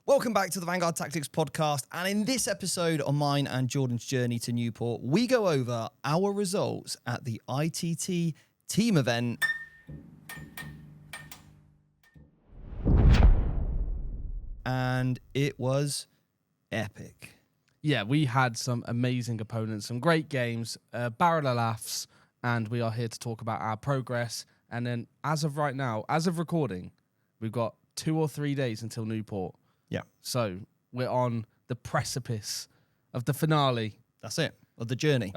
Welcome back to the Vanguard Tactics podcast. And in this episode on mine and Jordan's journey to Newport, we go over our results at the ITT team event. And it was epic. Yeah, we had some amazing opponents, some great games, barrel of laughs, and we are here to talk about our progress. And then as of right now, as of recording, we've got 2 or 3 days until Newport. Yeah. So we're on the precipice of the finale. That's it. Of the journey.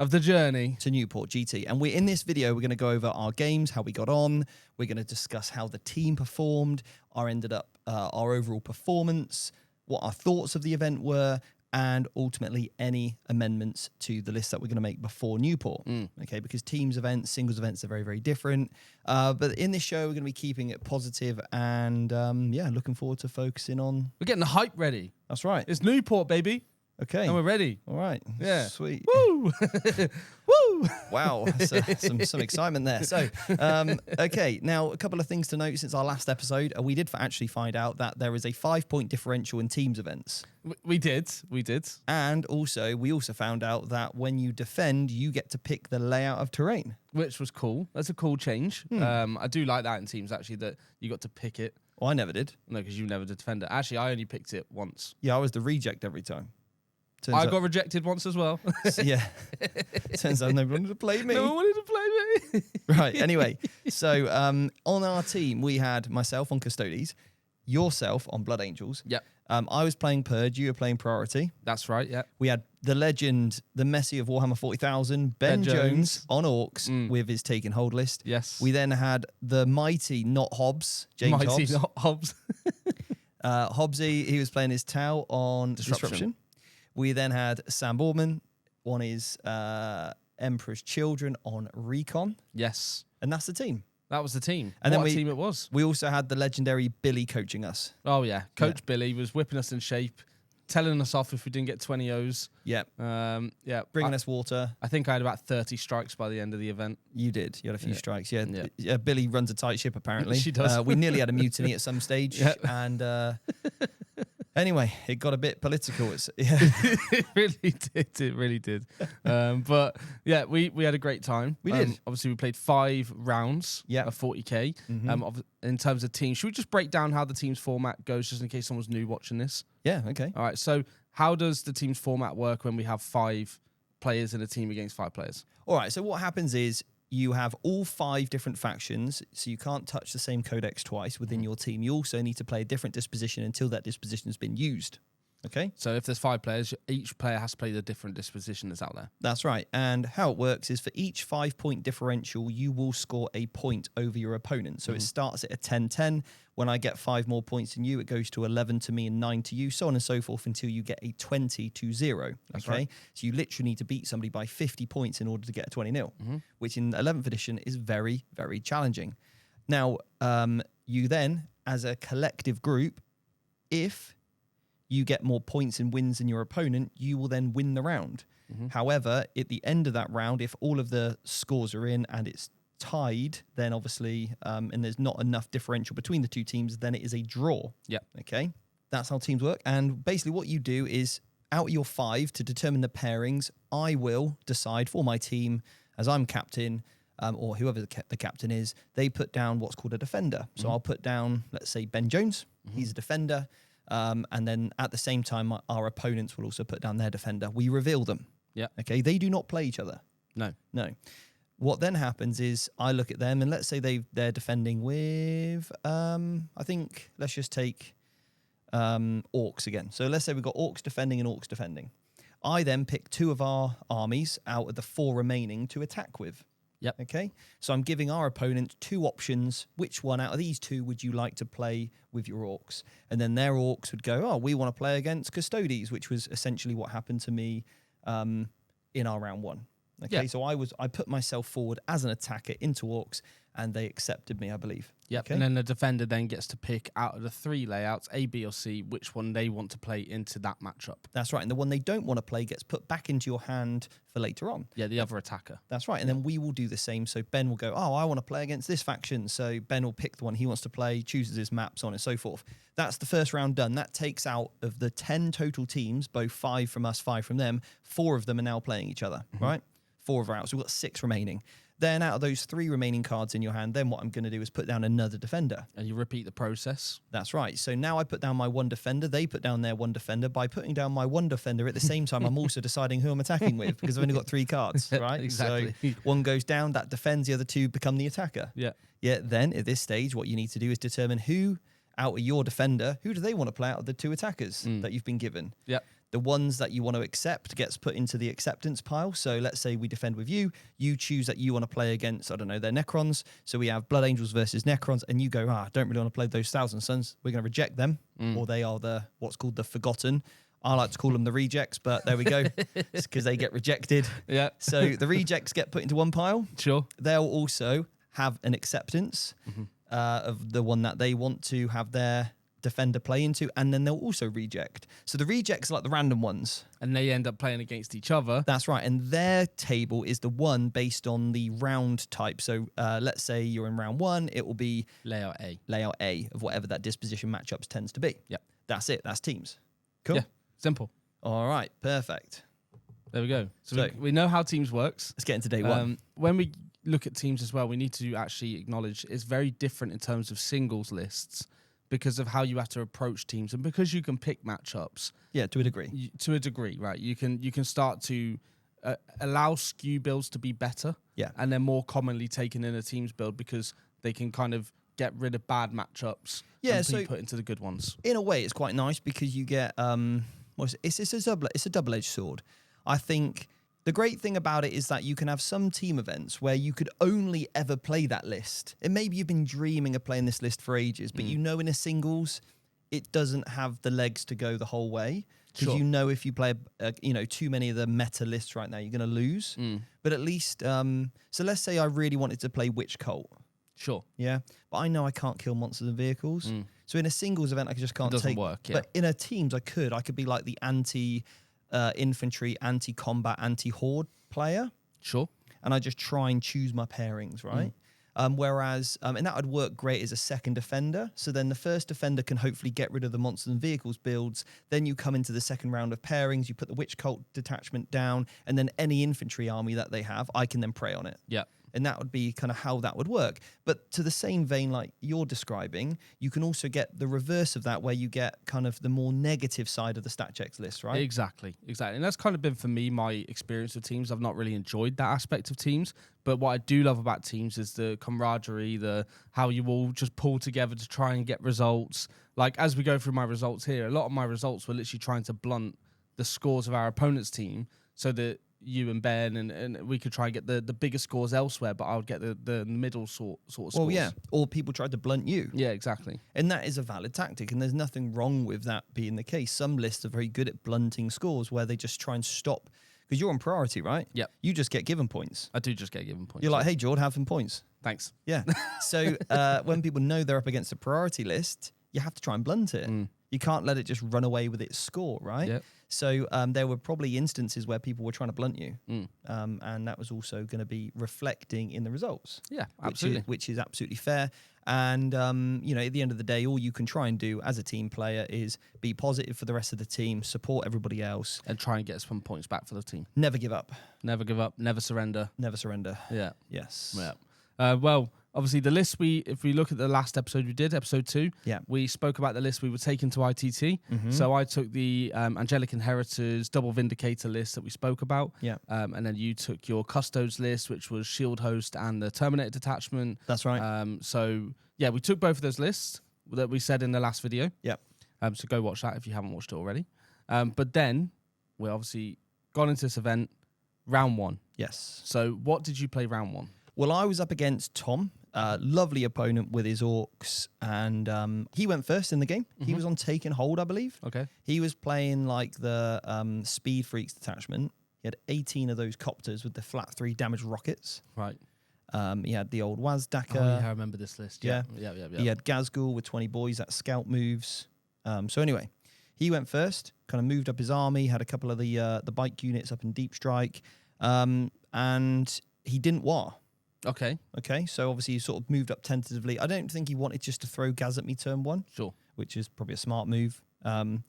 To Newport GT. And in this video, we're going to go over our games, how we got on. We're going to discuss how the team performed, our overall performance, what our thoughts of the event were, and ultimately any amendments to the list that we're going to make before Newport. Okay, because teams events, singles events are very, very different. But in this show, we're going to be keeping it positive and, looking forward to focusing on... We're getting the hype ready. That's right. It's Newport, baby. Okay. And we're ready. All right. Yeah. Sweet. Woo! Woo! Wow. Some excitement there. So, okay. Now, a couple of things to note since our last episode. We did actually find out that there is a 5-point differential in teams events. We did. And we also found out that when you defend, you get to pick the layout of terrain. Which was cool. That's a cool change. I do like that in teams, actually, that you got to pick it. Well, I never did. No, because you never did defend it. Actually, I only picked it once. Yeah, I was the reject every time. I got rejected once as well. Yeah. Turns out nobody wanted to play me. No one wanted to play me. Right. Anyway, so on our team, we had myself on Custodes, yourself on Blood Angels. Yep. I was playing Purge. You were playing Priority. That's right, yeah. We had the legend, the Messi of Warhammer 40,000, Ben Jones on Orcs with his Taking Hold list. Yes. We then had the mighty, not Hobbs, James Hobbs. Not Hobbs. Hobbsy, he was playing his Tau on Disruption. We then had Sam Boardman on his Emperor's Children on Recon. Yes. And that's the team. That was the team. And what then team it was. We also had the legendary Billy coaching us. Oh, yeah. Coach Billy was whipping us in shape, telling us off if we didn't get 20 O's. Yeah. Bringing us water. I think I had about 30 strikes by the end of the event. You did. You had a few strikes. Yeah. Billy runs a tight ship, apparently. She does. We nearly had a mutiny at some stage. Yep. And anyway, it got a bit political. It really did. But yeah, we had a great time. We did. Obviously, we played 5 rounds of 40k. In terms of teams, should we just break down how the team's format goes, just in case someone's new watching this? Yeah, okay. All right, so how does the team's format work when we have 5 players in a team against 5 players? All right, so what happens is you have all 5 different factions, so you can't touch the same codex twice within your team. You also need to play a different disposition until that disposition has been used. Okay? So if there's 5 players, each player has to play the different disposition that's out there. That's right. And how it works is for each 5-point differential, you will score a point over your opponent. So it starts at a 10-10. When I get 5 more points than you, it goes to 11 to me and 9 to you, so on and so forth until you get a 20-0. That's okay? right. So you literally need to beat somebody by 50 points in order to get a 20-0, which in 11th edition is very, very challenging. Now, you then, as a collective group, if you get more points and wins than your opponent, you will then win the round. However, at the end of that round, if all of the scores are in and it's tied, then obviously, and there's not enough differential between the two teams, then it is a draw. Yeah. Okay? That's how teams work. And basically what you do is, out of your 5, to determine the pairings, I will decide for my team, as I'm captain, or whoever the captain is, they put down what's called a defender. So I'll put down, let's say, Ben Jones. He's a defender. And then at the same time, our opponents will also put down their defender. We reveal them. Yeah. Okay. They do not play each other. No. What then happens is I look at them and let's say they're defending with, I think, let's just take orcs again. So let's say we've got orcs defending and orcs defending. I then pick 2 of our armies out of the 4 remaining to attack with. Yep. Okay. So I'm giving our opponent 2 options. Which one out of these 2 would you like to play with your orcs? And then their orcs would go, oh, we want to play against Custodes, which was essentially what happened to me in our round 1. Okay. Yeah. So I put myself forward as an attacker into orcs, and they accepted me, I believe. Yep. Okay? And then the defender then gets to pick out of the 3 layouts, A, B, or C, which one they want to play into that matchup. That's right. And the one they don't want to play gets put back into your hand for later on. Yeah, the other attacker. That's right. And then we will do the same. So Ben will go, oh, I want to play against this faction. So Ben will pick the one he wants to play, chooses his maps, on and so forth. That's the first round done. That takes out of the 10 total teams, both 5 from us, 5 from them, 4 of them are now playing each other, right? 4 of our out. So we've got 6 remaining. Then out of those 3 remaining cards in your hand, then what I'm going to do is put down another defender. And you repeat the process. That's right. So now I put down my 1 defender. They put down their 1 defender. By putting down my 1 defender at the same time, I'm also deciding who I'm attacking with because I've only got 3 cards, right? Exactly. So 1 goes down, that defends, the other 2 become the attacker. Yeah. Yeah. Then at this stage, what you need to do is determine who out of your defender, who do they want to play out of the 2 attackers that you've been given? Yep. The ones that you want to accept gets put into the acceptance pile. So let's say we defend with you. You choose that you want to play against, I don't know, their Necrons. So we have Blood Angels versus Necrons. And you go, I don't really want to play those Thousand Sons. We're going to reject them. Or they are the what's called the Forgotten. I like to call them the rejects, but there we go. It's because they get rejected. Yeah. So the rejects get put into one pile. Sure. They'll also have an acceptance of the one that they want to have their defender play into, and then they'll also reject. So the rejects are like the random ones. And they end up playing against each other. That's right. And their table is the one based on the round type. So let's say you're in round 1, it will be Layout A. layout A of whatever that disposition matchups tends to be. Yep. That's it. That's teams. Cool. Yeah. Simple. All right. Perfect. There we go. So So- we know how teams works. Let's get into day 1. When we look at teams as well, we need to actually acknowledge it's very different in terms of singles lists because of how you have to approach teams and because you can pick matchups. Yeah, to a degree. To a degree, right? You can start to allow skew builds to be better. Yeah. And they're more commonly taken in a team's build because they can kind of get rid of bad matchups and be put into the good ones. In a way, it's quite nice because you get it's a double-edged sword. I think the great thing about it is that you can have some team events where you could only ever play that list. And maybe you've been dreaming of playing this list for ages, but you know in a singles, it doesn't have the legs to go the whole way. Because you know if you play too many of the meta lists right now, you're going to lose. But at least, so let's say I really wanted to play Witch Cult. Sure. Yeah. But I know I can't kill monsters and vehicles. So in a singles event, I just can't doesn't take. work, yeah. But in a teams, I could be like the anti-infantry, anti-combat, anti-horde player. Sure. And I just try and choose my pairings, right? Whereas, and that would work great as a second defender. So then the first defender can hopefully get rid of the monsters and vehicles builds. Then you come into the second round of pairings, you put the Witch Cult detachment down, and then any infantry army that they have, I can then prey on it. Yeah. And that would be kind of how that would work. But to the same vein like you're describing, you can also get the reverse of that where you get kind of the more negative side of the stat checks list, right? Exactly. And that's kind of been, for me, my experience with teams. I've not really enjoyed that aspect of teams. But what I do love about teams is the camaraderie, the how you all just pull together to try and get results. Like, as we go through my results here, a lot of my results were literally trying to blunt the scores of our opponent's team so that you and Ben and we could try and get the bigger scores elsewhere, but I would get the middle sort of scores. Well, yeah. Or people tried to blunt you. Yeah, exactly. And that is a valid tactic, and there's nothing wrong with that being the case. Some lists are very good at blunting scores where they just try and stop, because you're on priority, right? Yep. You just get given points. I do just get given points. You're like, hey, Jord, have some points. Thanks. Yeah. So when people know they're up against a priority list, you have to try and blunt it. You can't let it just run away with its score, right? Yep. So there were probably instances where people were trying to blunt you, and that was also going to be reflecting in the results. Yeah, absolutely. Which is absolutely fair. And, at the end of the day, all you can try and do as a team player is be positive for the rest of the team, support everybody else. And try and get some points back for the team. Never give up. Never give up, never surrender. Never surrender. Yeah. Yes. Yeah. Well, obviously the list if we look at the last episode we did, episode 2, we spoke about the list we were taking to ITT. So I took the Angelic Inheritors double Vindicator list that we spoke about. Yeah. And then you took your Custodes list, which was Shield Host and the Terminator detachment. That's right. So yeah, we took both of those lists that we said in the last video. Yeah. So go watch that if you haven't watched it already. But then we obviously got into this event, round 1. Yes. So what did you play round 1? Well, I was up against Tom, lovely opponent with his orcs, and he went first in the game. He was on Take and Hold, I believe. Okay. He was playing like the Speed Freaks detachment. He had 18 of those copters with the flat 3 damage rockets. Right. He had the old Wazdaka. Oh, yeah, I remember this list. Yeah. He had Gazgul with 20 boys. That's scout moves. So anyway, he went first, kind of moved up his army, had a couple of the bike units up in deep strike, and he didn't war. Okay. Okay, so obviously he sort of moved up tentatively. I don't think he wanted just to throw Gaz at me turn 1. Sure. Which is probably a smart move. So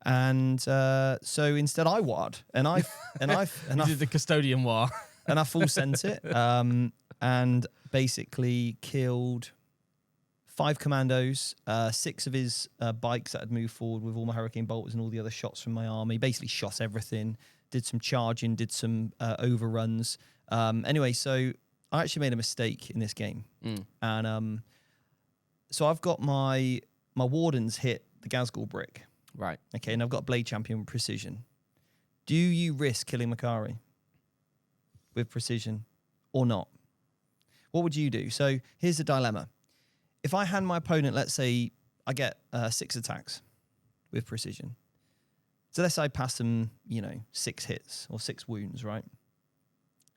instead I warred, and I did the custodian war. and I full sent it, and basically killed 5 commandos, 6 of his bikes that had moved forward with all my hurricane bolters and all the other shots from my army. Basically shot everything. Did some charging, did some overruns. Anyway, so I actually made a mistake in this game, and so I've got my wardens hit the Gazgul brick. Right. Okay, and I've got Blade Champion with precision. Do you risk killing Makari with precision or not? What would you do? So here's the dilemma. If I hand my opponent, let's say I get 6 attacks with precision. So let's say I pass them, 6 hits or 6 wounds, right?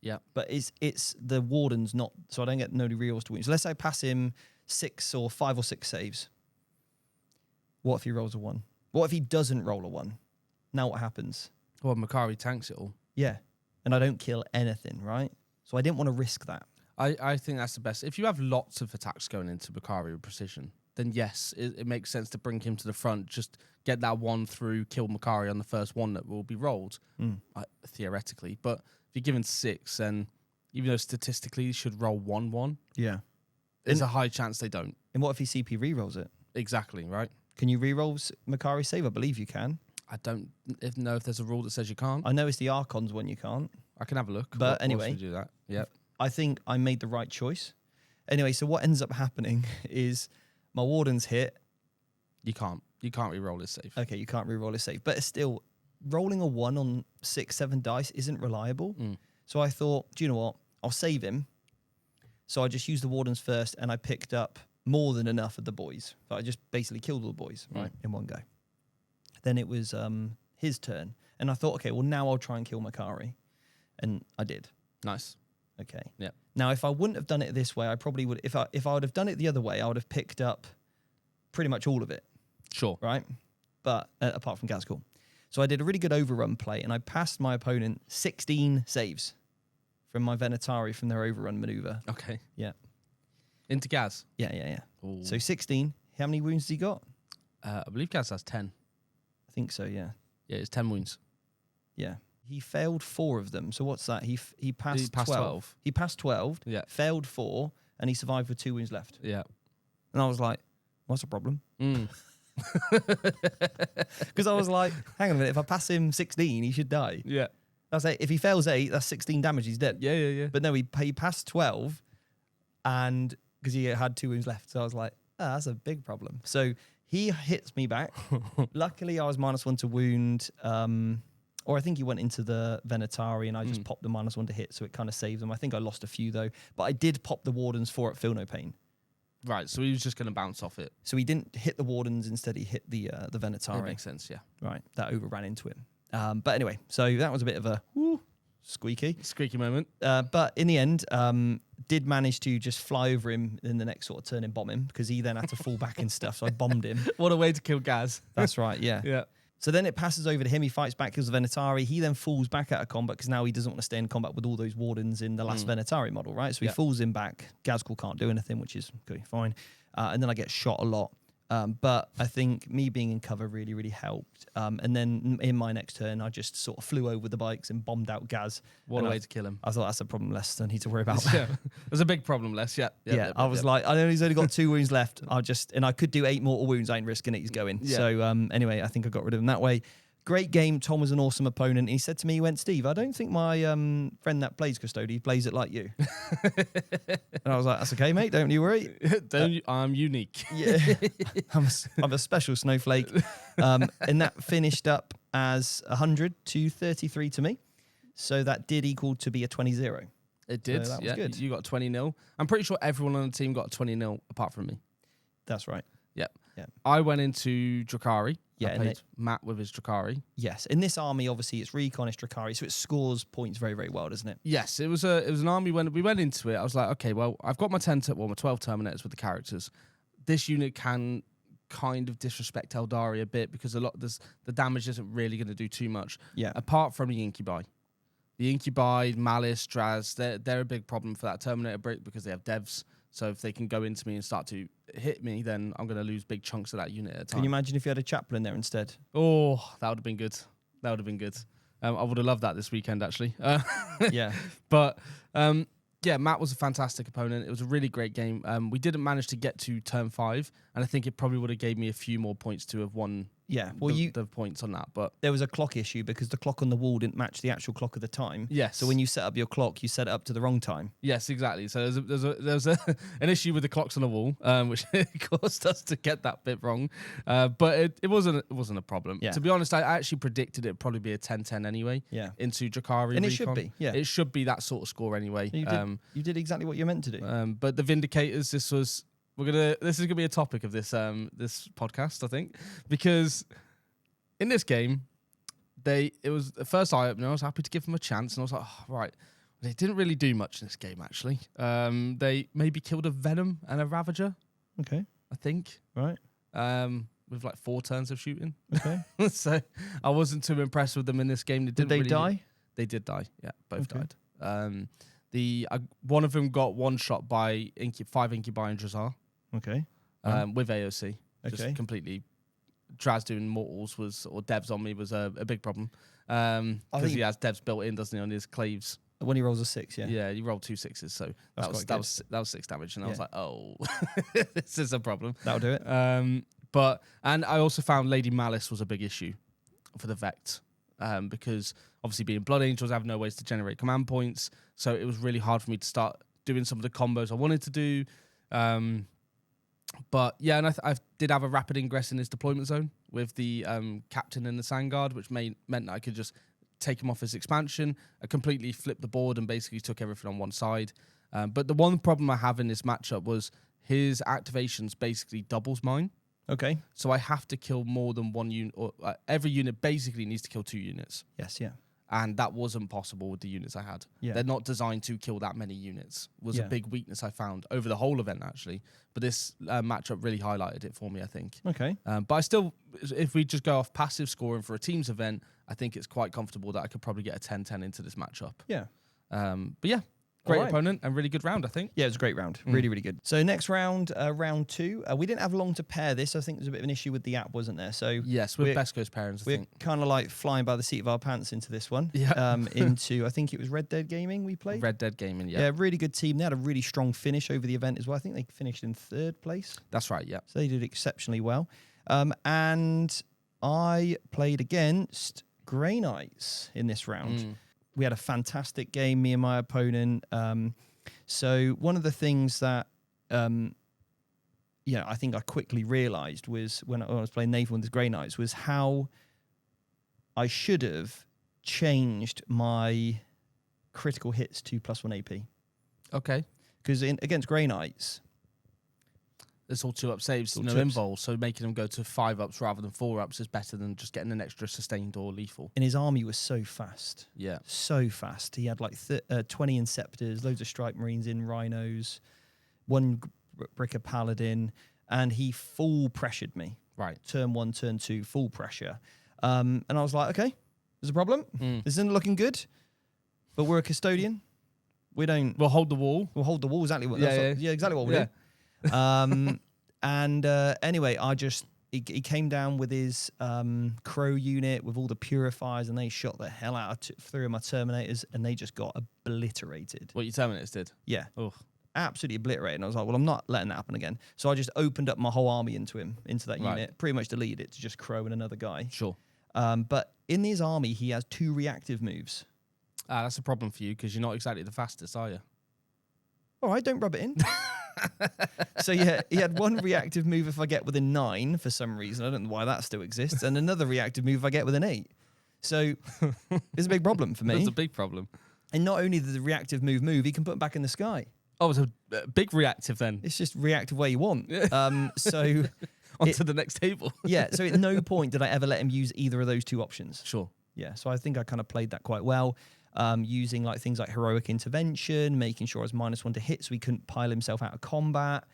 Yeah. But it's the wardens not, so I don't get no rerolls to wounds. So let's say I pass him 5 or 6 saves. What if he rolls a 1? What if he doesn't roll a 1? Now what happens? Well, Makari tanks it all. Yeah. And I don't kill anything, right? So I didn't want to risk that. I think that's the best. If you have lots of attacks going into Makari with precision, then yes, it makes sense to bring him to the front, just get that 1 through, kill Makari on the first 1 that will be rolled, theoretically. But if you're given 6, and even though statistically you should roll 1-1, yeah, there's a high chance they don't. And what if he CP rerolls it? Exactly, right? Can you reroll Makari save? I believe you can. I don't know if there's a rule that says you can't. I know it's the Archons one you can't. I can have a look. But anyway, we do that. Yep. I think I made the right choice. Anyway, so what ends up happening is my wardens hit. You can't re-roll his save. Okay, you can't re-roll his save. But it's still, rolling a 1 on 6, 7 dice isn't reliable. So I thought, do you know what? I'll save him. So I just used the wardens first, and I picked up more than enough of the boys. So I just basically killed all the boys, right, in one go. Then it was his turn. And I thought, okay, well, now I'll try and kill Makari. And I did. Nice. Okay. Yeah. Now, if I wouldn't have done it this way, I probably would. If I would have done it the other way, I would have picked up pretty much all of it. Sure. Right. But apart from Gazgul. So I did a really good overrun play, and I passed my opponent 16 saves from my Venatari from their overrun maneuver. Okay. Yeah. Into Gaz. Yeah. Ooh. So 16. How many wounds has he got? I believe Gaz has 10. I think so. Yeah. Yeah, it's 10 wounds. Yeah. He failed 4 of them. So what's that? He passed 12. He passed 12. Yeah. Failed 4, and he survived with 2 wounds left. Yeah. And I was like, what's the problem? Mm. Because I was like, hang on a minute, if I pass him 16, he should die. Yeah. That's it. If he fails 8, that's 16 damage, he's dead. Yeah. But no, he passed 12, and because he had 2 wounds left. So I was like, that's a big problem. So he hits me back. Luckily, I was -1 to wound, or I think he went into the Venatari, and I just popped the -1 to hit, so it kind of saved them. I think I lost a few, though. But I did pop the Wardens 4 at Feel No Pain. Right, so he was just going to bounce off it. So he didn't hit the Wardens, instead he hit the Venatari. That makes sense, yeah. Right, that overran into him. But anyway, so that was a bit of a squeaky moment. But in the end, did manage to just fly over him in the next sort of turn and bomb him, because he then had to fall back and stuff. So I bombed him. What a way to kill Gaz. That's right, yeah. Yeah. So then it passes over to him. He fights back, kills the Venatari. He then falls back out of combat because now he doesn't want to stay in combat with all those Wardens in the last Venatari model, right? So he falls him back. Gazgul can't do anything, which is good, fine. And then I get shot a lot. But I think me being in cover really, really helped. And then in my next turn, I just sort of flew over the bikes and bombed out Gaz. What a way to kill him. I thought that's a problem less. I need to worry about Yeah. There's a big problem less, yeah. I was like, I know he's only got 2 wounds left. And I could do 8 mortal wounds. I ain't risking it. He's going. Yeah. So anyway, I think I got rid of him that way. Great game. Tom was an awesome opponent. He said to me, he went, Steve, I don't think my friend that plays Custody plays it like you. And I was like, that's okay, mate. Don't you worry. I'm unique. Yeah. I'm a special snowflake. And that finished up as 100 to 33 to me. So that did equal to be a 20-0. It did. So that was good. You got 20-0. I'm pretty sure everyone on the team got 20-0 apart from me. That's right. Yep. Yeah. I went into Drakari. Yeah, I and played Matt with his Drakari. yes. In this army, obviously, it's recon, it's Drakari, so it scores points very, very well, doesn't it? Yes, it was an army. When we went into it, I was like, okay, well, I've got my 12 Terminators with the characters. This unit can kind of disrespect Eldari a bit because the damage isn't really going to do too much. Yeah. Apart from the Incubi. The Incubi, Malice, Draz, they're a big problem for that Terminator brick because they have devs. So if they can go into me and start to hit me, then I'm going to lose big chunks of that unit at a time. Can you imagine if you had a chaplain there instead? Oh, that would have been good. That would have been good. I would have loved that this weekend, actually. Yeah. But yeah, Matt was a fantastic opponent. It was a really great game. We didn't manage to get to turn 5, and I think it probably would have gave me a few more points to have won. Yeah, well, the points on that, but there was a clock issue because the clock on the wall didn't match the actual clock of the time. yes. So when you set up your clock, you set it up to the wrong time. Yes, exactly. So there's an issue with the clocks on the wall, which caused us to get that bit wrong. But it wasn't a problem. Yeah. To be honest, I actually predicted it'd probably be a 10-10 anyway. Yeah. Into Drakari. And it Recon. should be. Yeah. It should be that sort of score anyway. You did exactly what you're meant to do. But the Vindicators, this is gonna be a topic of this this podcast, I think, because in this game, it was the first eye opener. I was happy to give them a chance, and I was like, oh, right. They didn't really do much in this game, actually. They maybe killed a Venom and a Ravager, Okay. I think, Right. with like 4 turns of shooting. Okay. So I wasn't too impressed with them in this game. Did they die? They did die. Yeah, both Okay. died. One of them got one shot by 5 Incubi and Drazar Okay. with AOC. Okay. Just completely. Draz doing mortals or devs on me was a big problem I because think he has devs built in, doesn't he, on his claves? when he rolls a 6, yeah. Yeah, he rolled 2 6s, so That's that was 6 damage, and I was Yeah. like, oh, this is a problem. That'll do it. And I also found Lady Malice was a big issue for the Vect because obviously being Blood Angels, I have no ways to generate command points, so it was really hard for me to start doing some of the combos I wanted to do. But yeah, and I did have a rapid ingress in his deployment zone with the captain and the Vanguard, which meant that I could just take him off his expansion. I completely flipped the board and basically took everything on one side. But the one problem I have in this matchup was his activations basically doubles mine. Okay. So I have to kill more than one unit, or every unit basically needs to kill 2 units. Yes, yeah. And that wasn't possible with the units I had. Yeah. They're not designed to kill that many units. Was Yeah. a big weakness I found over the whole event, actually. But this matchup really highlighted it for me, I think. Okay. But I still, if we just go off passive scoring for a team's event, I think it's quite comfortable that I could probably get a 10-10 into this matchup. Yeah. But yeah, great All right. opponent and really good round, I think. Yeah, it was a great round. Really, really good. So next round, round 2. We didn't have long to pair this. I think there's a bit of an issue with the app, wasn't there? So Yes, with best goes parents, I we're think. kind of like flying by the seat of our pants into this one. Yeah. Into, I think it was Red Dead Gaming we played. Red Dead Gaming, Yeah, really good team. They had a really strong finish over the event as well. I think they finished in 3rd place. That's right, yeah. So they did exceptionally well. And I played against Grey Knights in this round. We had a fantastic game, me and my opponent. So one of the things that, I think I quickly realised was when I was playing Nathan with the Grey Knights was how I should have changed my critical hits to +1 AP. Okay. Because against Grey Knights, It's all 2-up saves, All no 2-ups. invul, so making them go to 5-ups rather than 4-ups is better than just getting an extra sustained or lethal. and his army was so fast. Yeah. So fast. He had like 20 Inceptors, loads of Strike Marines in, Rhinos, 1 Bricker Paladin, and he full pressured me. Right. Turn 1, turn 2, full pressure. And I was like, okay, there's a problem. This isn't looking good, but we're a custodian. We don't... We'll hold the wall. We'll hold the wall, exactly what... Yeah, exactly what we'll do. And anyway, he came down with his Crow unit with all the purifiers, and they shot the hell out of 3 of my Terminators, and they just got obliterated. What your Terminators did. Yeah. Oh. Absolutely obliterated. And I was like, well, I'm not letting that happen again. So I just opened up my whole army into that Right. unit, pretty much deleted it to just Crow and another guy. Sure. But in his army, he has 2 reactive moves. That's a problem for you because you're not exactly the fastest, are you? All right, don't rub it in. So yeah, he had 1 reactive move if I get within 9 for some reason. I don't know why that still exists. And another reactive move if I get within 8. So it's a big problem for me. That's a big problem. And not only does the reactive move, he can put them back in the sky. Oh, it's a big reactive then. It's just reactive where you want. So onto the next table. Yeah, so at no point did I ever let him use either of those two options. Sure. Yeah, so I think I kind of played that quite well, using like things like heroic intervention, making sure I was -1 to hit so he couldn't pile himself out of combat,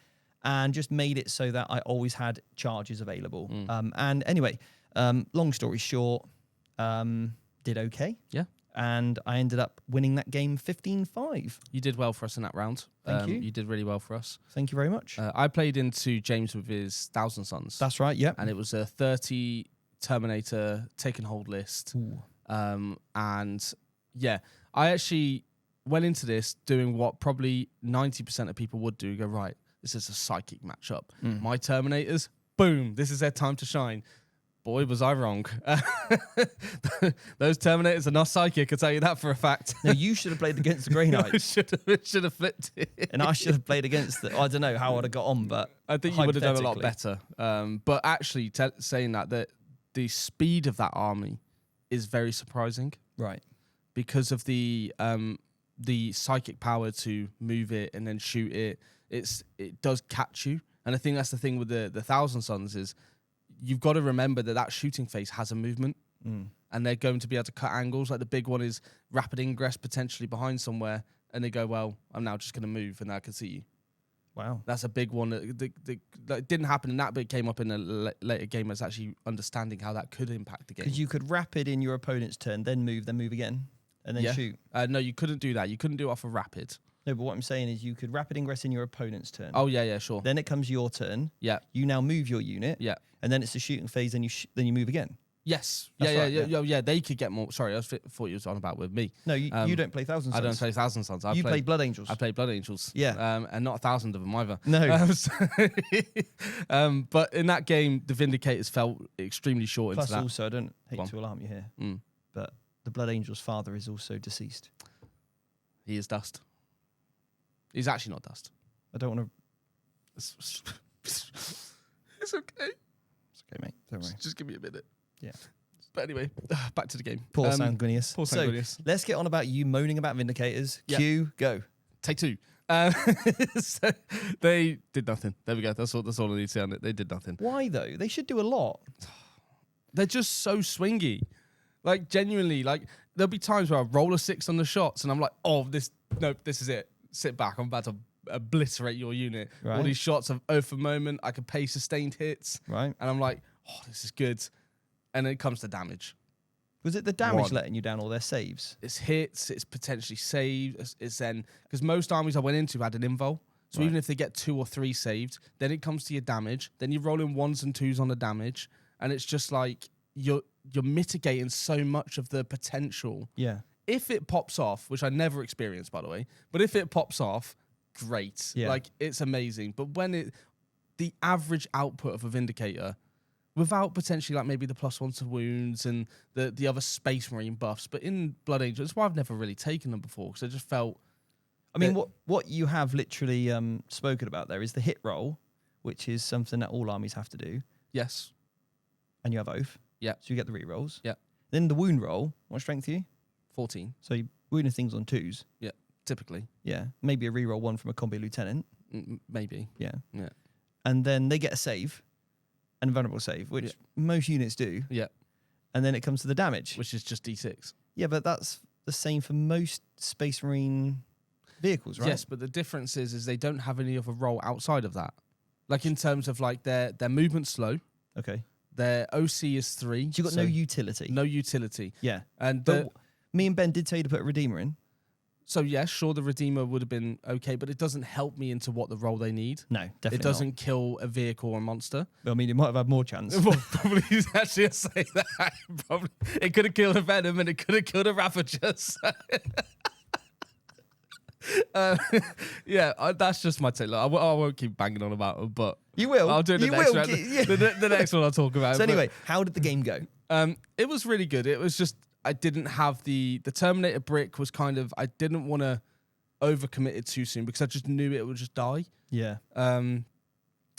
and just made it so that I always had charges available. And anyway, long story short, did okay. Yeah. And I ended up winning that game 15-5. You did well for us in that round. Thank you. You did really well for us. Thank you very much. I played into James with his Thousand Sons. That's right, yep. And it was a 30 Terminator take and hold list. And yeah, I actually went into this doing what probably 90% of people would do. Go, right, this is a psychic matchup. My Terminators, boom, this is their time to shine. Boy, was I wrong. Those Terminators are not psychic, I'll tell you that for a fact. No, you should have played against the Grey Knights. should have flipped it. And I should have played against the... I don't know how I'd have got on, but I think you would have done a lot better. But actually, saying that the speed of that army is very surprising. Right. Because of the psychic power to move it and then shoot it. It does catch you. And I think that's the thing with the Thousand Sons is you've got to remember that shooting phase has a movement and they're going to be able to cut angles. Like the big one is rapid ingress potentially behind somewhere and they go, well, I'm now just going to move and I can see you. Wow. That's a big one. That didn't happen in that, but it came up in a later game as actually understanding how that could impact the game. Because you could rapid in your opponent's turn, then move again, and then shoot. No, you couldn't do that. You couldn't do it off a rapid. No, but what I'm saying is you could rapid ingress in your opponent's turn. Oh, yeah, sure. Then it comes your turn. Yeah. You now move your unit. Yeah. And then it's the shooting phase, and then you move again. Yes. That's right, Yeah. They could get more. Sorry, I thought you was on about with me. No, you don't play Thousand Sons. I don't play Thousand Sons. You play Blood Angels. I play Blood Angels. Yeah. And not 1,000 of them either. No. But in that game, the Vindicators felt extremely short Plus into that. also, I don't hate to alarm you here, but the Blood Angel's father is also deceased. He is dust. He's actually not dust. I don't want to... It's okay. It's okay, mate. Don't worry. Just give me a minute. Yeah. But anyway, back to the game. Poor Sanguinius. Poor Sanguinius. So, let's get on about you moaning about Vindicators. Yep. Q, go. Take two. So they did nothing. There we go. That's all I need to say on it. They did nothing. Why, though? They should do a lot. They're just so swingy. Like, genuinely, like, there'll be times where I roll a 6 on the shots and I'm like, oh, this is it. Sit back. I'm about to obliterate your unit. Right. All these shots of for a moment. I can pay sustained hits. Right. And I'm like, oh, this is good. And then it comes to damage. Was it the damage letting you down, or their saves? It's hits, it's potentially saves, it's then... Because most armies I went into had an invul. So even if they get 2 or 3 saved, then it comes to your damage. Then you roll in 1s and 2s on the damage. And it's just like, you're mitigating so much of the potential. Yeah. If it pops off, which I never experienced, by the way, but if it pops off, great. Yeah. Like, it's amazing. But when the average output of a Vindicator... Without potentially like maybe the +1 to wounds and the other Space Marine buffs, but in Blood Angels, that's why I've never really taken them before because I just felt. I mean, what you have literally spoken about there is the hit roll, which is something that all armies have to do. Yes. And you have Oath. Yeah. So you get the rerolls. Yeah. Then the wound roll. What strength are you? 14. So you're wounding things on 2s. Yeah. Typically. Yeah. Maybe a reroll 1 from a combat lieutenant. Maybe. Yeah. Yeah. And then they get a save. And vulnerable save, which most units do. Yeah. And then it comes to the damage. Which is just D6. Yeah, but that's the same for most Space Marine vehicles, right? Yes, but the difference is they don't have any other role outside of that. Like in terms of like their movement's slow. Okay. Their OC is 3. So you've got no utility. No utility. Yeah. And me and Ben did tell you to put a Redeemer in. So, yeah, sure, the Redeemer would have been okay, but it doesn't help me into what the role they need. No, definitely It doesn't kill a vehicle or a monster. Well, I mean, it might have had more chance. Well, probably actually, I say that. Probably, it could have killed a Venom and it could have killed a Ravager. That's just my take. Look, I won't keep banging on about it, but... You will. I'll do the next round. The next one I'll talk about. So anyway, how did the game go? It was really good. It was just... I didn't have the Terminator brick was kind of, I didn't want to overcommit it too soon because I just knew it would just die. Yeah. And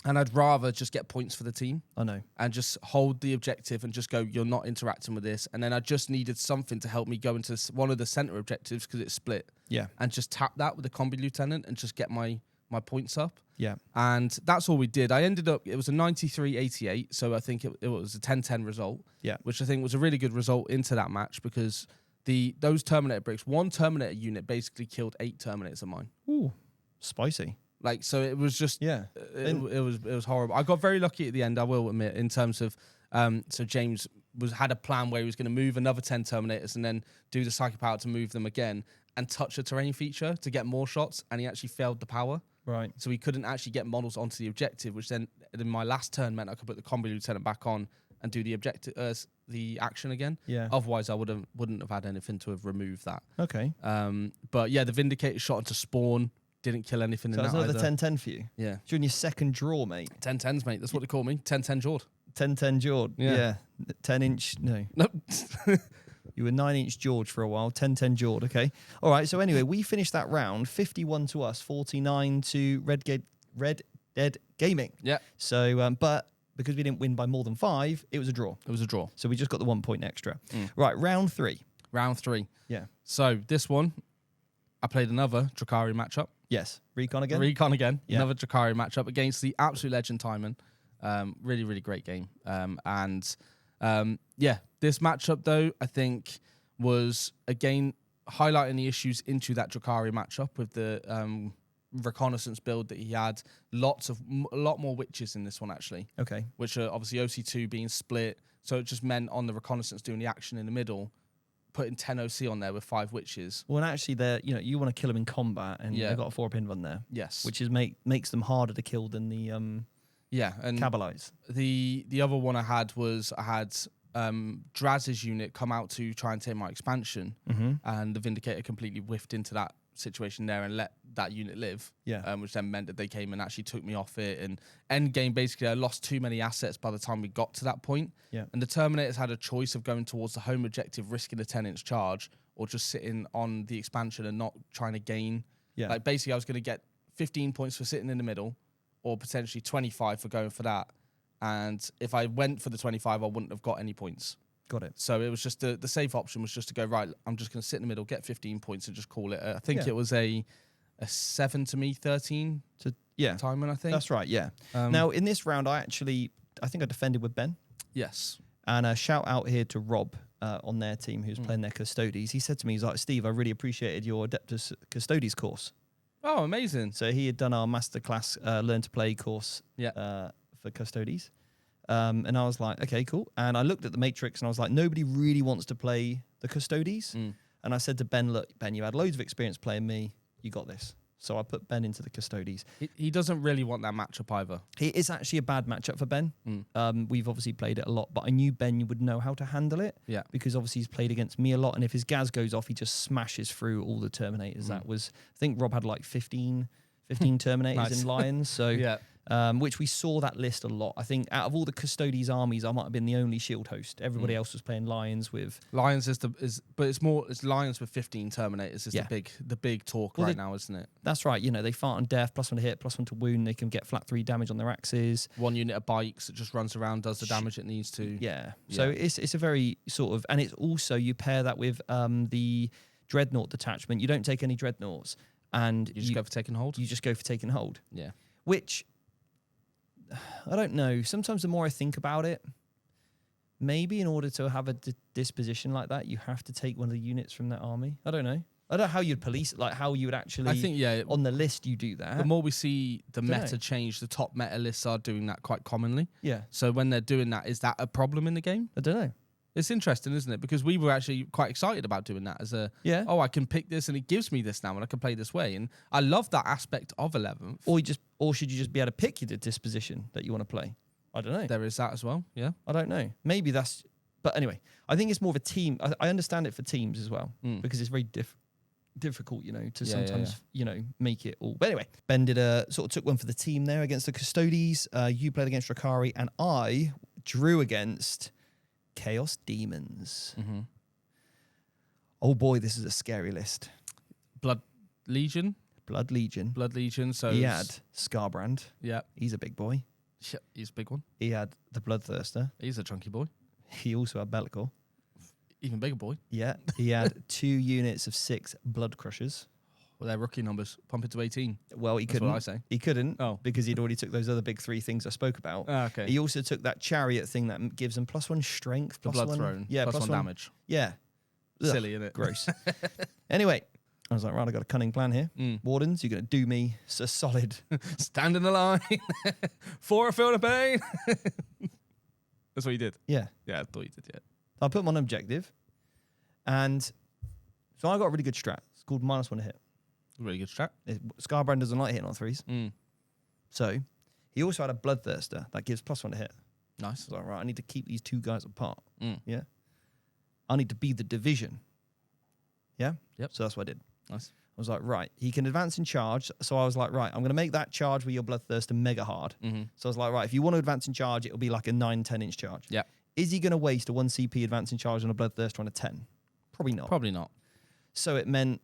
I'd rather just get points for the team. I know. And just hold the objective and just go, you're not interacting with this. And then I just needed something to help me go into one of the center objectives because it's split. Yeah. And just tap that with the combi lieutenant and just get my my points up. Yeah. And that's all we did. I ended up, it was a 93-88, so I think it was a 10-10 result. Yeah. Which I think was a really good result into that match because those Terminator bricks, one Terminator unit basically killed 8 Terminators of mine. Ooh, spicy. Like, so it was just, Yeah. it was horrible. I got very lucky at the end, I will admit, in terms of, so James had a plan where he was going to move another 10 Terminators and then do the psychic power to move them again and touch a terrain feature to get more shots, and he actually failed the power. Right. So he couldn't actually get models onto the objective, which then in my last turn meant I could put the combi lieutenant back on and do the objective, the action again. Yeah. Otherwise, I wouldn't have had anything to have removed that. Okay. But yeah, the Vindicator shot into spawn, didn't kill anything So in that's that another either. 10-10 for you. Yeah. During your second draw, mate. 10-10s, mate. That's what they call me. 10-10 Jord. 10-10 Jord. Yeah. 10-inch. No. Nope. You were 9-inch George for a while. 10-10 Jord. Okay. All right. So anyway, we finished that round 51 to us, 49 to Red Dead Gaming. Yeah. So, but because we didn't win by more than 5, it was a draw. It was a draw. So we just got the 1 point extra. Right. Round 3. Round 3. Yeah. So this one, I played another Drakari matchup. Yes. Recon again. Recon again. Yeah. Another Drakari matchup against the absolute legend Timon. Really, really great game. Yeah, this matchup though, I think was again highlighting the issues into that Drakari matchup with the reconnaissance build that he had. A lot more witches in this one actually. Okay. Which are obviously OC2 being split, so it just meant on the reconnaissance doing the action in the middle, putting 10 OC on there with 5 witches. Well, and actually, you want to kill them in combat, and they've got a 4-pin run there. Yes, which is makes them harder to kill than the and Cabalites. The other one I had Draz's unit come out to try and take my expansion, and the Vindicator completely whiffed into that situation there and let that unit live. Yeah. Which then meant that they came and actually took me off it. And end game, basically, I lost too many assets by the time we got to that point. Yeah. And the Terminators had a choice of going towards the home objective, risking a 10-inch charge, or just sitting on the expansion and not trying to gain. Yeah. Like, basically, I was going to get 15 points for sitting in the middle, or potentially 25 for going for that. And if I went for the 25, I wouldn't have got any points. Got it. So it was just the safe option was just to go, right, I'm just going to sit in the middle, get 15 points and just call it. I think it was a 7 to me, 13 Timon, I think. That's right, yeah. Now, in this round, I think I defended with Ben. Yes. And a shout out here to Rob on their team who's playing their Custodes. He said to me, he's like, Steve, I really appreciated your Adeptus Custodes course. Oh, amazing. So he had done our masterclass Learn to Play course for Custodes. And I was like, okay, cool. And I looked at the matrix and I was like, nobody really wants to play the Custodes. And I said to Ben, look, Ben, you had loads of experience playing me. You got this. So I put Ben into the Custodes. He doesn't really want that matchup either. It's actually a bad matchup for Ben. We've obviously played it a lot, but I knew Ben would know how to handle it. Yeah. Because obviously he's played against me a lot. And if his gas goes off, he just smashes through all the Terminators. That was, I think Rob had like 15 Terminators Nice. in Lions. So Yeah. Which we saw that list a lot. I think out of all the Custodes armies, I might have been the only shield host. Everybody else was playing Lions with Lions but it's Lions with 15 Terminators is the big talk right now, isn't it? That's right. They fart on death, +1 to hit, +1 to wound. They can get flat 3 damage on their axes. 1 unit of bikes that just runs around, does the damage it needs to. Yeah. So it's a very sort of, and it's also you pair that with the Dreadnought detachment. You don't take any Dreadnoughts, and you just go for take and hold. You just go for take and hold. Yeah. Which I don't know. Sometimes the more I think about it, maybe in order to have a disposition like that, you have to take one of the units from that army. I don't know. I don't know how you'd police it, like how you would actually. I think on the list you do that. The more we see the meta change, the top meta lists are doing that quite commonly. Yeah. So when they're doing that, is that a problem in the game? I don't know. It's interesting, isn't it? Because we were actually quite excited about doing that as I can pick this and it gives me this now and I can play this way. And I love that aspect of 11th. Or should you just be able to pick your disposition that you want to play? I don't know. There is that as well, yeah. I don't know. Maybe that's... But anyway, I think it's more of a team. I understand it for teams as well because it's very difficult, to sometimes, make it all. But anyway, Ben did took one for the team there against the Custodes. You played against Drakari and I drew against Chaos Demons. Oh boy, this is a scary list. Blood Legion. So he had Scarbrand. Yeah. He's a big boy. Yeah, he's a big one. He had the Bloodthirster. He's a chunky boy. He also had Bellicor. Even bigger boy. Yeah. He had 2 units of 6 Blood Crushers. Well, they're rookie numbers. Pump it to 18. Well, he That's couldn't. what I say. He couldn't Oh. because he'd already took those other big 3 things I spoke about. Okay. He also took that chariot thing that gives him +1 strength, The +1 blood throne. Yeah, plus one damage. Yeah. Ugh, Silly, isn't it? gross. Anyway, I was like, right, I got a cunning plan here. Wardens, you're going to do me a solid. Stand in the line. For a feel of pain. That's what you did. Yeah. Yeah, I thought you did, yeah. I put him on objective. And so I got a really good strat. It's called -1 to hit. Really good strat. Scarbrand doesn't like hitting on 3s. Mm. So he also had a Bloodthirster that gives +1 to hit. Nice. I was like, right, I need to keep these 2 guys apart. Mm. Yeah. I need to be the division. Yeah. Yep. So that's what I did. Nice. I was like, right, he can advance and charge. So I was like, right, I'm going to make that charge with your Bloodthirster mega hard. Mm-hmm. So I was like, right, if you want to advance and charge, it'll be like a 9-10 inch charge. Yeah. Is he going to waste a 1 CP advance and charge on a Bloodthirster on a 10? Probably not. Probably not. So it meant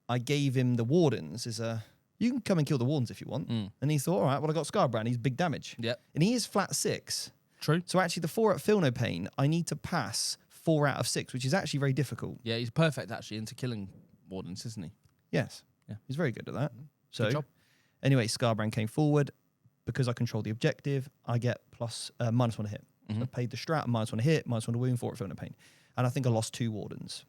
I gave him the Wardens as a, you can come and kill the Wardens if you want. Mm. And he thought, all right, well, I got Scarbrand. He's big damage. Yep. And he is flat 6. True. So actually the 4 at Feel No Pain, I need to pass 4 out of 6, which is actually very difficult. Yeah, he's perfect actually into killing wardens, isn't he? Yes. Yeah. He's very good at that. So Good job. anyway, Scarbrand came forward. Because I control the objective, I get -1 to hit. So I paid the strat, -1 to hit, -1 to wound, 4 at Feel No Pain. And I think I lost 2 Wardens.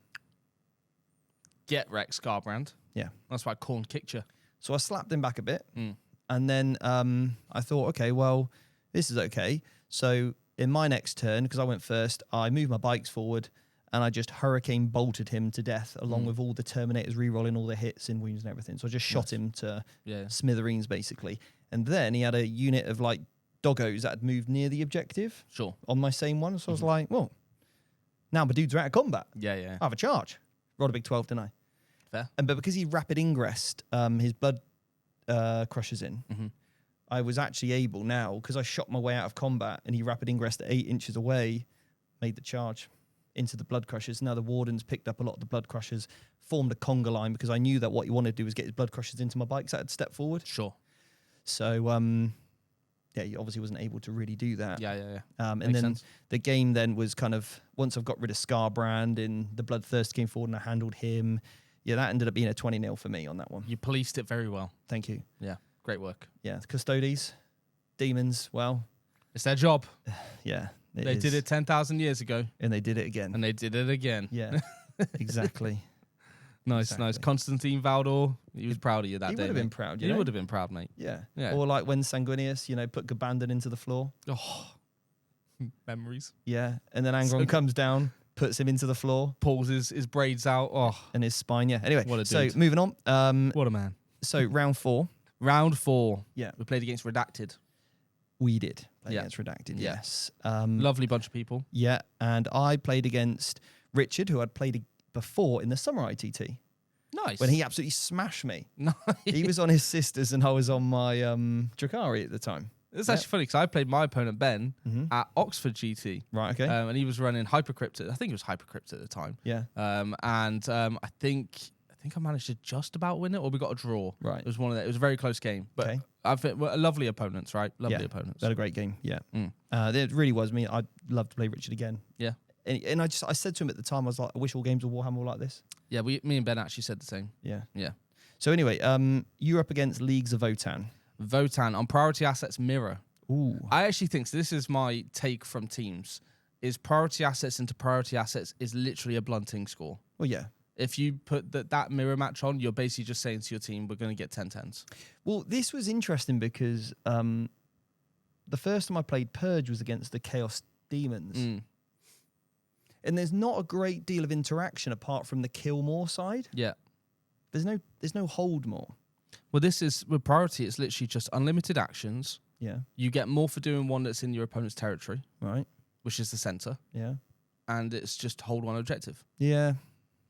Get wrecked, Scarbrand. Yeah. That's why Corn kicked you. So I slapped him back a bit. Mm. And then I thought, okay, well, this is okay. So in my next turn, because I went first, I moved my bikes forward and I just hurricane bolted him to death along with all the Terminators re-rolling all the hits and wounds and everything. So I just shot him to smithereens, basically. And then he had a unit of like doggos that had moved near the objective on my same one. So I was like, well, now my dudes are out of combat. Yeah. I have a charge. Rolled a big 12, didn't I? Fair. But because he rapid ingressed his blood crushers in, I was actually able now, because I shot my way out of combat and he rapid ingressed at 8 inches away, made the charge into the blood crushers. Now the Wardens picked up a lot of the blood crushers, formed a conga line, because I knew that what he wanted to do was get his blood crushers into my bikes that had stepped forward. Sure. So, yeah, he obviously wasn't able to really do that. Yeah. And Makes then sense. the game then was kind of, once I've got rid of Scarbrand and the Bloodthirst came forward and I handled him, yeah, that ended up being a 20-0 for me on that one. You policed it very well. Thank you. Yeah, great work. Yeah, Custodes, Demons, well, It's their job. yeah. They did it 10,000 years ago. And they did it again. And they did it again. Yeah, exactly. Nice. Constantine Valdor, he was proud of you that day. He would have been proud, He would have been proud, mate. Yeah. Yeah. Or like when Sanguinius, put Gabandon into the floor. Oh, memories. Yeah. And then Angron comes down, puts him into the floor. Pulls his braids out. Oh, and his spine, yeah. Anyway, what a so dude. moving on. What a man. So round 4. Round 4. Yeah. We played against Redacted. We did play Yeah. against Redacted, Yeah. yes. Lovely bunch of people. Yeah, and I played against Richard, who I'd played before in the Summer ITT. Nice. When he absolutely smashed me. Nice. He was on his sisters and I was on my Drakari at the time. It's actually funny because I played my opponent, Ben, at Oxford GT. Right, okay. And he was running Hypercrypt. I think it was Hypercrypt at the time. Yeah. I think I managed to just about win it, or we got a draw. Right. It was one of that. It was a very close game. But Okay. I think lovely opponents, right? Lovely opponents. They had a great game, yeah. Mm. It really was. I'd love to play Richard again. Yeah. And I said to him at the time, I was like, I wish all games of Warhammer were like this. Yeah, me and Ben actually said the same. Yeah. Yeah. So anyway, you're up against Leagues of Votan. Votan on priority assets mirror. Ooh. I actually think, so this is my take from teams, is priority assets into priority assets is literally a blunting score. Well, yeah. If you put that mirror match on, you're basically just saying to your team, we're going to get 10-10s. Well, this was interesting because the first time I played Purge was against the Chaos Demons. Mm. And there's not a great deal of interaction apart from the kill more side. Yeah. There's no hold more. Well, this is, with priority, it's literally just unlimited actions. Yeah. You get more for doing one that's in your opponent's territory, Right. which is the center. Yeah. And it's just hold one objective. Yeah.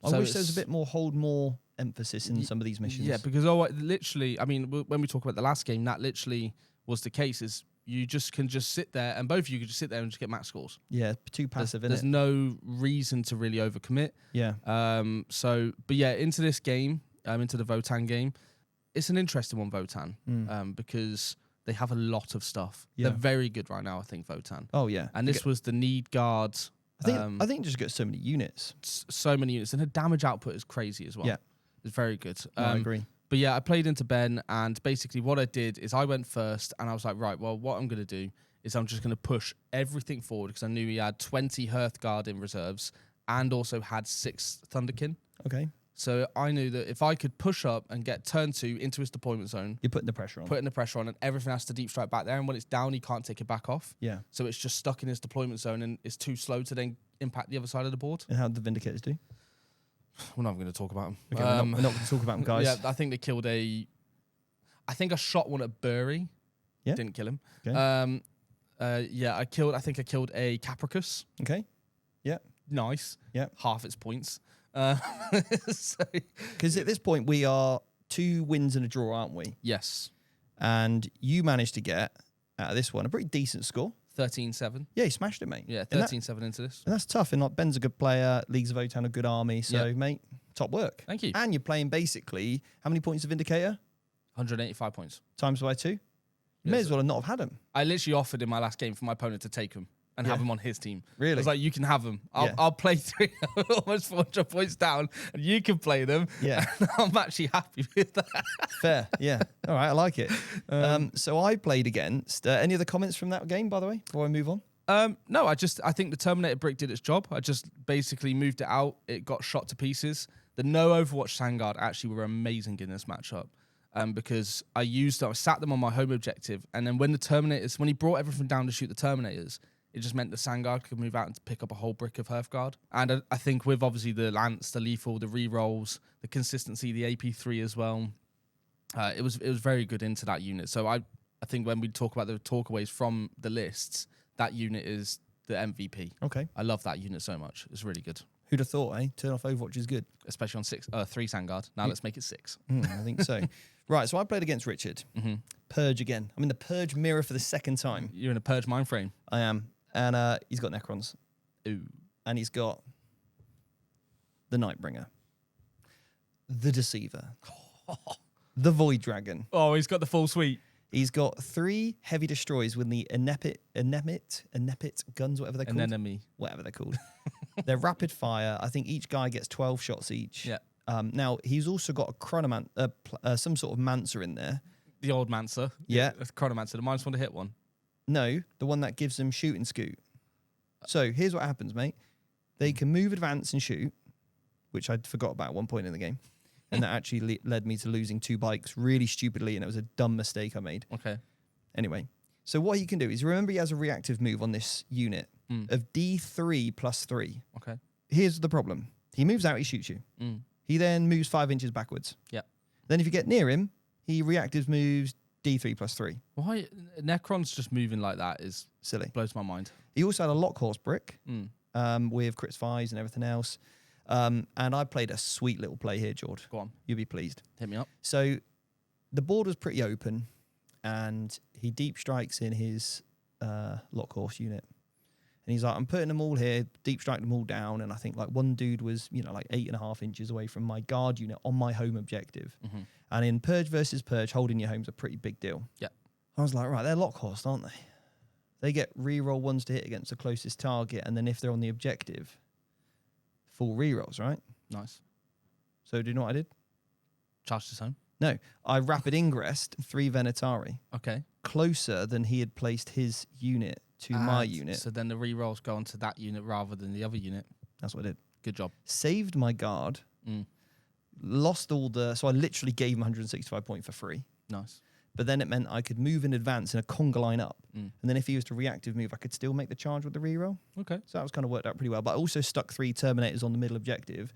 I So wish there was a it's- bit more hold more emphasis in some of these missions. Yeah, because literally, I mean, when we talk about the last game, that literally was the case, is you can just sit there, and both of you can just sit there and just get max scores. Yeah, too passive, There's innit? no reason to really overcommit. Yeah. But yeah, into this game, into the Votan game, it's an interesting one, Votan, because they have a lot of stuff. Yeah. They're very good right now, I think, Votan. Oh, yeah. And this was the need guards. I think just got so many units. So many units, and her damage output is crazy as well. Yeah. It's very good. No, I agree. But yeah, I played into Ben, and basically what I did is I went first, and I was like, right, well, what I'm going to do is I'm just going to push everything forward because I knew he had 20 Hearthguard in reserves and also had 6 Thunderkin. Okay. So I knew that if I could push up and get turn 2 into his deployment zone, You're putting the pressure on. And everything has to deep strike back there. And when it's down, he can't take it back off. Yeah. So it's just stuck in his deployment zone and it's too slow to then impact the other side of the board. And how did the Vindicators do? We're not going to talk about them. Okay, we're not going to talk about them, guys. Yeah, I think they killed I think I shot one at Bury. Yeah. Didn't kill him. Okay. I think I killed a Capricus. Okay. Yeah. Nice. Yeah. Half its points. Because at this point we are 2 wins and a draw, aren't we? Yes. And you managed to get out of this one a pretty decent score. 13-7. Yeah, you smashed it, mate. Yeah, 13-7 into this. And that's tough. And like Ben's a good player, Leagues of O-Town a good army. So, mate, top work. Thank you. And you're playing basically how many points of Vindicator? 185 points. Times by 2. You may as well not have had him. I literally offered in my last game for my opponent to take him and have him on his team. Really? I was like, you can have them. I'll play 3 almost 400 points down and you can play them. Yeah. And I'm actually happy with that. Fair. Yeah. All right. I like it. So I played against. Any other comments from that game, by the way, before I move on? No, I think the Terminator brick did its job. I just basically moved it out. It got shot to pieces. The no Overwatch Vanguard actually were amazing in this matchup. Because I sat them on my home objective, and then when he brought everything down to shoot the Terminators, it just meant the Vanguard could move out and pick up a whole brick of Hearthguard. And I think with obviously the Lance, the lethal, the rerolls, the consistency, the AP3 as well, it was very good into that unit. So I think when we talk about the talkaways from the lists, that unit is the MVP. Okay. I love that unit so much. It's really good. Who'd have thought, eh? Turn off Overwatch is good. Especially on 3 Vanguard. Now let's make it 6. I think so. Right, so I played against Richard. Mm-hmm. Purge again. I'm in the Purge mirror for the second time. You're in a Purge mind frame. I am. And he's got Necrons. Ooh. And he's got the Nightbringer. The Deceiver. The Void Dragon. Oh, he's got the full suite. He's got 3 heavy destroyers with the Inepit guns, whatever they're called. Enemy. Whatever they're called. They're rapid fire. I think each guy gets 12 shots each. Yeah. Now, he's also got a Chronomancer, some sort of Mancer in there. The old Mancer. Yeah. The Chronomancer. The minus 1 to hit one. No, the one that gives them shoot and scoot. So here's what happens, mate. They can move, advance, and shoot, which I'd forgot about at one point in the game. And that actually led me to losing 2 bikes really stupidly, and it was a dumb mistake I made. Okay. Anyway, so what he can do is, remember he has a reactive move on this unit of D3 plus 3. Okay. Here's the problem. He moves out, he shoots you. He then moves 5 inches backwards. Yeah. Then if you get near him, he reactive moves D3 plus 3. Why Necron's just moving like that is Silly. blows my mind. He also had a lock horse brick with crits 5s and everything else. And I played a sweet little play here, Jord. Go on. You'll be pleased. Hit me up. So the board was pretty open, and he deep strikes in his lock horse unit. And he's like, I'm putting them all here, deep strike them all down. And I think like one dude was, like 8.5 inches away from my guard unit on my home objective. Mm-hmm. And in Purge versus Purge, holding your home's a pretty big deal. Yeah. I was like, right, they're lock horse, aren't they? They get reroll 1s to hit against the closest target. And then if they're on the objective, full rerolls, right? Nice. So do you know what I did? Charged his home. No, I rapid ingressed 3 Venatari. Okay. Closer than he had placed his unit to my unit. So then the rerolls go onto that unit rather than the other unit. That's what I did. Good job. Saved my guard. Lost all so I literally gave him 165 points for free. Nice. But then it meant I could move in advance in a conga line up. And then if he was to reactive move, I could still make the charge with the reroll. Okay. So that was kind of worked out pretty well. But I also stuck 3 Terminators on the middle objective.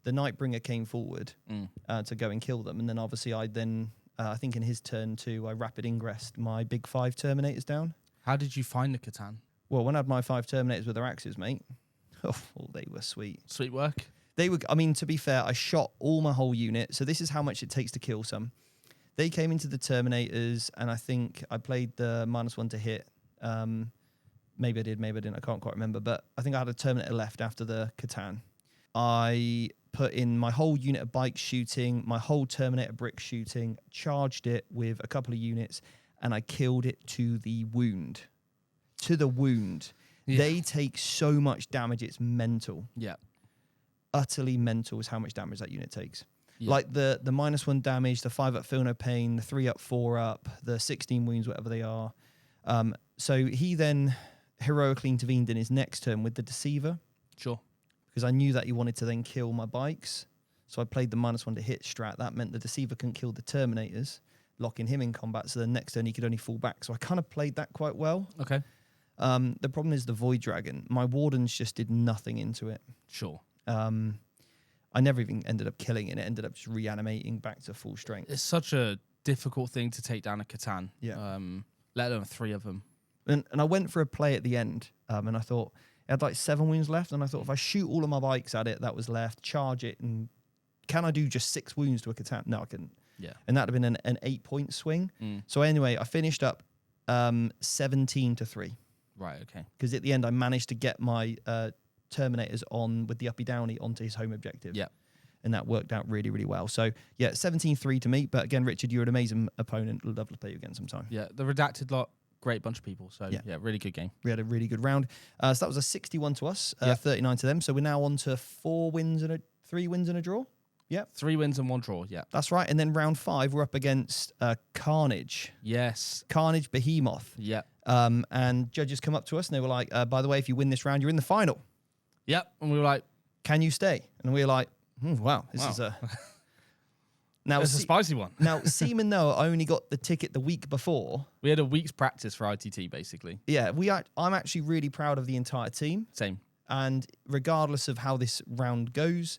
The Nightbringer came forward to go and kill them. And then obviously I think in his turn too, I rapid ingressed my big 5 Terminators down. How did you find the Catan? Well, when I had my 5 Terminators with their axes, mate, they were sweet. Sweet work. They were, to be fair, I shot all my whole unit. So this is how much it takes to kill some. They came into the Terminators, and I think I played the -1 to hit. Maybe I did, maybe I didn't. I can't quite remember. But I think I had a Terminator left after the Catan. I put in my whole unit of bike shooting, my whole Terminator brick shooting, charged it with a couple of units, and I killed it to the wound. To the wound. Yeah. They take so much damage, it's mental. Yeah. Utterly mental is how much damage that unit takes. Yeah. Like the -1 damage, the 5 up feel no pain, the 3 up, 4 up, the 16 wounds, whatever they are. So he then heroically intervened in his next turn with the Deceiver. Sure. Because I knew that he wanted to then kill my bikes. So I played the -1 to hit strat. That meant the Deceiver couldn't kill the Terminators, locking him in combat. So the next turn he could only fall back. So I kind of played that quite well. Okay. The problem is the Void Dragon. My Wardens just did nothing into it. Sure. I never even ended up killing it. It ended up just reanimating back to full strength. It's such a difficult thing to take down a Catan. Yeah. Let alone 3 of them. And I went for a play at the end, and I thought it had like 7 wounds left, and I thought if I shoot all of my bikes at it that was left, charge it, and can I do just 6 wounds to a Catan? No, I couldn't. Yeah. And that'd have been an 8-point swing. So anyway, I finished up 17-3. Right. Okay. Because at the end I managed to get my Terminators on with the uppy downy onto his home objective. Yeah. And that worked out really, really well. So yeah, 17-3 to me. But again, Richard, you're an amazing opponent. Would love to play you again sometime. Yeah. The Redacted lot, great bunch of people. So yeah, really good game. We had a really good round. So that was a 61 to us, 39 to them. So we're now on to 3 wins and a draw. Yep. 3 wins and 1 draw. Yeah. That's right. And then round 5, we're up against Carnage. Yes. Carnage Behemoth. Yeah. And judges come up to us and they were like, by the way, if you win this round, you're in the final. Yep. And we were like, can you stay? And we were like, wow, this is a... Now, it's a spicy one. Now, Seaman Noah only got the ticket the week before. We had a week's practice for ITT, basically. Yeah, I'm actually really proud of the entire team. Same. And regardless of how this round goes,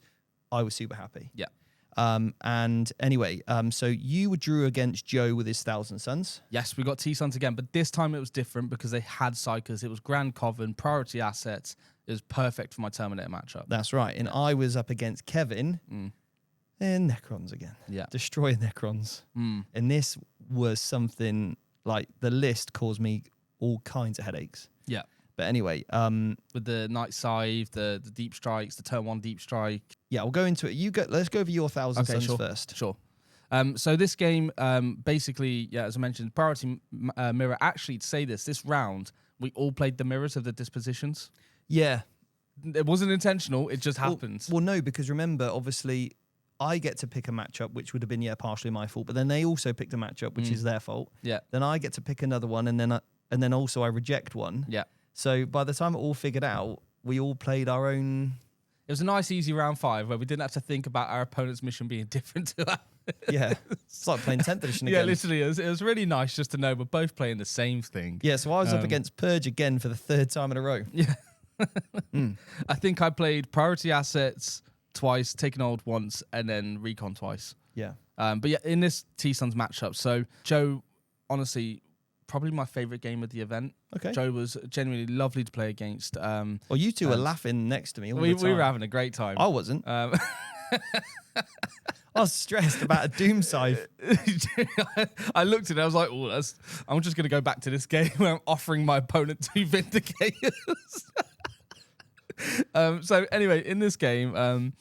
I was super happy. Yeah. And anyway, so you drew against Joe with his Thousand Sons. Yes, we got T-Sons again, but this time it was different because they had Psychers. It was Grand Coven, priority assets. It was perfect for my Terminator matchup. That's right. And I was up against Kevin and Necrons again. Yeah. Destroy Necrons. And this was something like the list caused me all kinds of headaches. Yeah. But anyway, with the Night Scythe, the deep strikes, the turn 1 deep strike. Yeah, we'll go into it. Let's go over your Thousand Sons first. Sure. So this game, basically, yeah, as I mentioned, priority mirror. Actually, to say this round, we all played the mirrors of the dispositions. Yeah. It wasn't intentional. It just happened. Well, no, because remember, obviously, I get to pick a matchup, which would have been, partially my fault. But then they also picked a matchup, which is their fault. Yeah. Then I get to pick another one, and then also I reject one. Yeah. So by the time it all figured out, we all played our own... It was a nice, easy round 5 where we didn't have to think about our opponent's mission being different to ours. Yeah. It's like playing 10th edition again. Yeah, literally. It was really nice just to know we're both playing the same thing. Yeah, so I was up against Purge again for the 3rd time in a row. Yeah. I think I played priority assets twice, taken old once, and then recon twice. Yeah. But yeah, in this T-Sons matchup, so Joe, honestly, probably my favorite game of the event. Okay. Joe was genuinely lovely to play against. Well, you two were laughing next to me all we the time. We were having a great time. I wasn't. I was stressed about a Doom Scythe. I looked at it, I was like, oh, I'm just going to go back to this game where I'm offering my opponent 2 Vindicators. So anyway, in this game,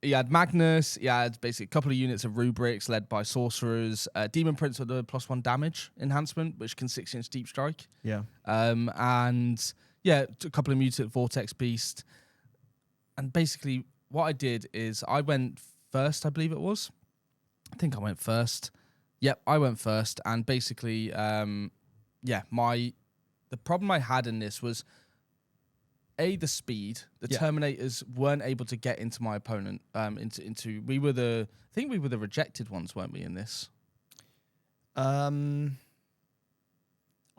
he had Magnus, he had basically a couple of units of rubrics led by sorcerers, Demon Prince with the +1 damage enhancement, which can 6-inch deep strike. Yeah. And yeah, a couple of mutant Vortex Beast. And basically what I did is I went first, I believe it was. I think I went first. Yep, I went first. And basically, the problem I had in this was the speed. The Terminators weren't able to get into my opponent. Into we were the rejected ones, weren't we, in this?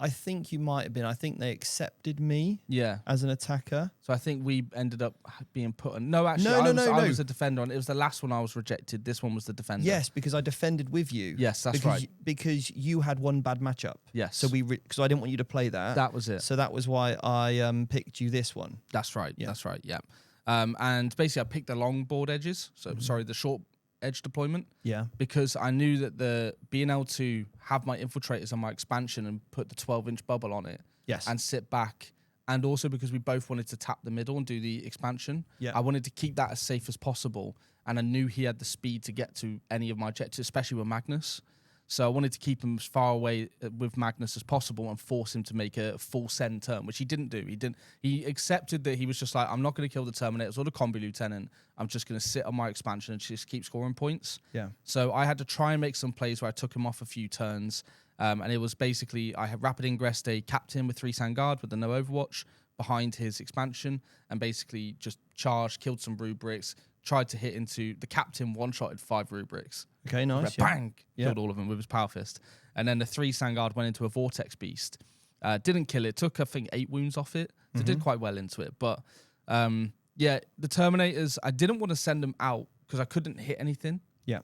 I think you might have been. I think they accepted me as an attacker. So I think we ended up being put on... No, actually, I was a defender. It was the last one I was rejected. This one was the defender. Yes, because I defended with you. Yes, that's right. Because you had one bad matchup. Yes. So because I didn't want you to play that. That was it. So that was why I picked you this one. That's right. Yeah. That's right, yeah. And basically I picked the long board edges. So, sorry, the short edge deployment. Yeah. Because I knew that being able to have my infiltrators on my expansion and put the 12-inch bubble on it. Yes. And sit back. And also because we both wanted to tap the middle and do the expansion. Yeah. I wanted to keep that as safe as possible. And I knew he had the speed to get to any of my objectives, especially with Magnus. So I wanted to keep him as far away with Magnus as possible and force him to make a full send turn, which he didn't do. He accepted that he was just like, I'm not going to kill the Terminators or the Combi Lieutenant. I'm just going to sit on my expansion and just keep scoring points. Yeah. So I had to try and make some plays where I took him off a few turns. And it was basically, I had Rapid Ingress, a Captain with 3 Vanguard with the no Overwatch behind his expansion, and basically just charged, killed some rubrics, tried to hit into the Captain, one-shotted 5 rubrics. Okay, nice. Bang! Killed all of them with his Power Fist. And then the 3 Vanguard went into a Vortex Beast. Didn't kill it. Took, I think, 8 wounds off it. So did quite well into it. But, the Terminators, I didn't want to send them out because I couldn't hit anything. Yeah.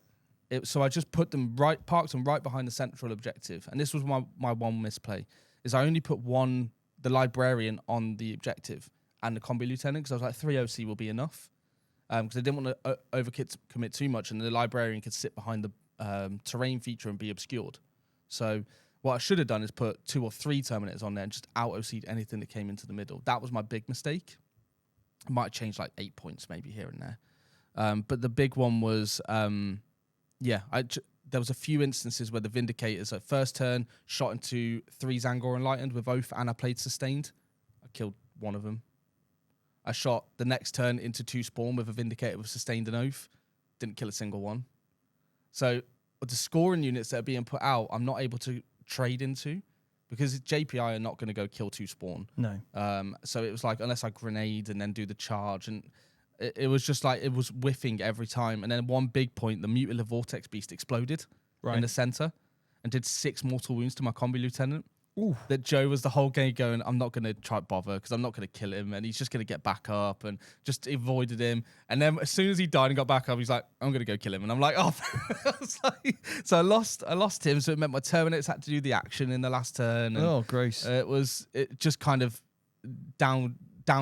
So I just put them parked them right behind the central objective. And this was my one misplay, is I only put the Librarian on the objective and the Combi Lieutenant, because I was like, 3 OC will be enough. Because I didn't want to overcommit too much, and the Librarian could sit behind the terrain feature and be obscured. So what I should have done is put 2 or 3 Terminators on there and just out-OC'd anything that came into the middle. That was my big mistake. I might have changed like 8 points maybe here and there. But the big one was, there was a few instances where the Vindicators at first turn shot into 3 Zangor Enlightened with Oath, and I played Sustained. I killed one of them. I shot the next turn into 2 Spawn with a Vindicator with Sustained and Oath. Didn't kill a single one. So the scoring units that are being put out, I'm not able to trade into because JPI are not going to go kill 2 Spawn. No. So it was like, unless I grenade and then do the charge, and it was just like, it was whiffing every time. And then one big point, the Mutilator Vortex Beast exploded in the center and did 6 mortal wounds to my Combi Lieutenant. Ooh. That Joe was the whole game going, I'm not going to try to bother because I'm not going to kill him, and he's just going to get back up, and just avoided him. And then as soon as he died and got back up, he's like, I'm going to go kill him. And I'm like, oh. So I lost him. So it meant my Terminators had to do the action in the last turn. And gross. It just kind of down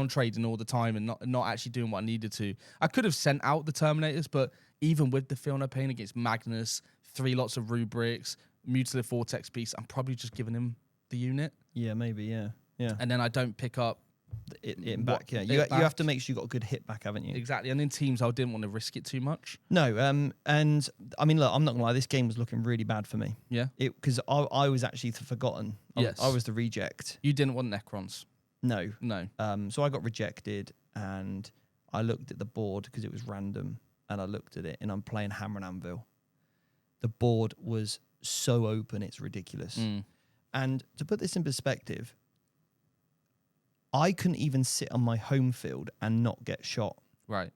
trading all the time and not actually doing what I needed to. I could have sent out the Terminators, but even with the Feel No Pain against Magnus, 3 lots of rubrics, Mutilator Vortex Beast, I'm probably just giving him the unit. Yeah, maybe, yeah. And then I don't pick up it back. Yeah, you have to make sure you got a good hit back, haven't you? Exactly. And in teams, I didn't want to risk it too much. No, and I mean, look, I'm not gonna lie, this game was looking really bad for me. Yeah. Because I was actually forgotten. Yes. I was the reject. You didn't want Necrons. No. So I got rejected, and I looked at the board because it was random, and I looked at it, and I'm playing Hammer and Anvil. The board was so open, it's ridiculous. And to put this in perspective, I couldn't even sit on my home field and not get shot. Right.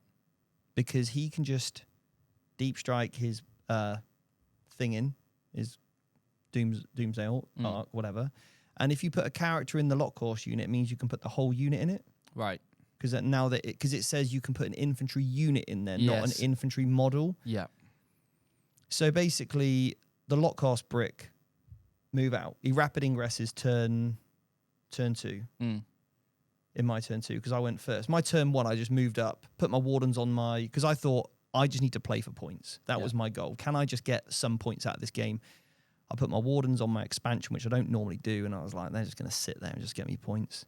Because he can just deep strike his thing in, his Doomsday ult, whatever. And if you put a character in the lock horse unit, it means you can put the whole unit in it. Right. Because it says you can put an infantry unit in there, not an infantry model. Yeah. So basically, the lock horse brick move out. He rapid ingresses turn 2. In my turn 2, because I went first. My turn 1, I just moved up, put my wardens on because I thought I just need to play for points. That was my goal. Can I just get some points out of this game? I put my wardens on my expansion, which I don't normally do, and I was like, they're just going to sit there and just get me points.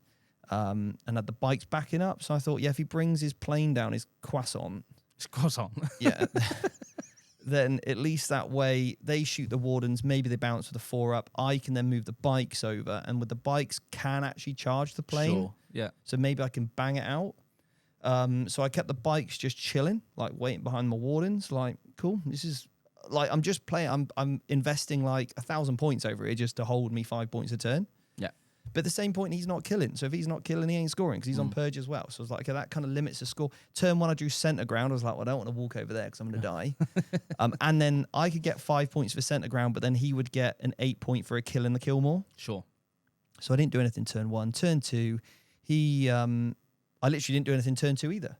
And had the bikes backing up, so I thought, if he brings his plane down, his croissant. Yeah. Then at least that way they shoot the wardens, maybe they bounce with a 4-up. I can then move the bikes over, and with the bikes can actually charge the plane. Sure. Yeah. So maybe I can bang it out. So I kept the bikes just chilling, like waiting behind my wardens. Like, cool. This is like, I'm just playing. I'm investing like 1,000 points over here just to hold me 5 points a turn. Yeah. But at the same point, he's not killing. So if he's not killing, he ain't scoring because he's on purge as well. So I was like, okay, that kind of limits the score. Turn 1, I drew center ground. I was like, well, I don't want to walk over there because I'm going to die. And then I could get 5 points for center ground, but then he would get an 8 point for a kill in the kill more. Sure. So I didn't do anything turn 1. Turn 2, I literally didn't do anything turn 2 either.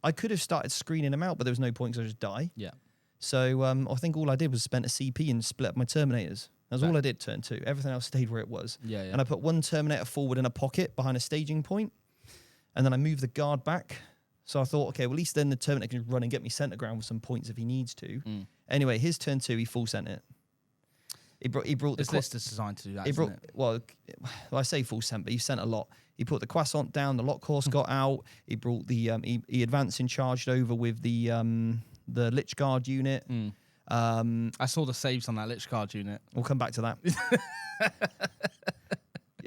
I could have started screening him out, but there was no point because I just die. Yeah. So I think all I did was spent a CP and split up my Terminators. That's all I did turn 2. Everything else stayed where it was. Yeah. And I put 1 Terminator forward in a pocket behind a staging point, and then I moved the guard back. So I thought, okay, well, at least then the Terminator can run and get me center ground with some points if he needs to. Anyway, his turn 2, he full sent it. He brought this list is designed to do that, isn't it? Well, I say full sent, but he sent a lot. He put the croissant down, the lock horse got out. He brought the he advanced and charged over with the Lich Guard unit. I saw the saves on that Lich Guard unit. We'll come back to that.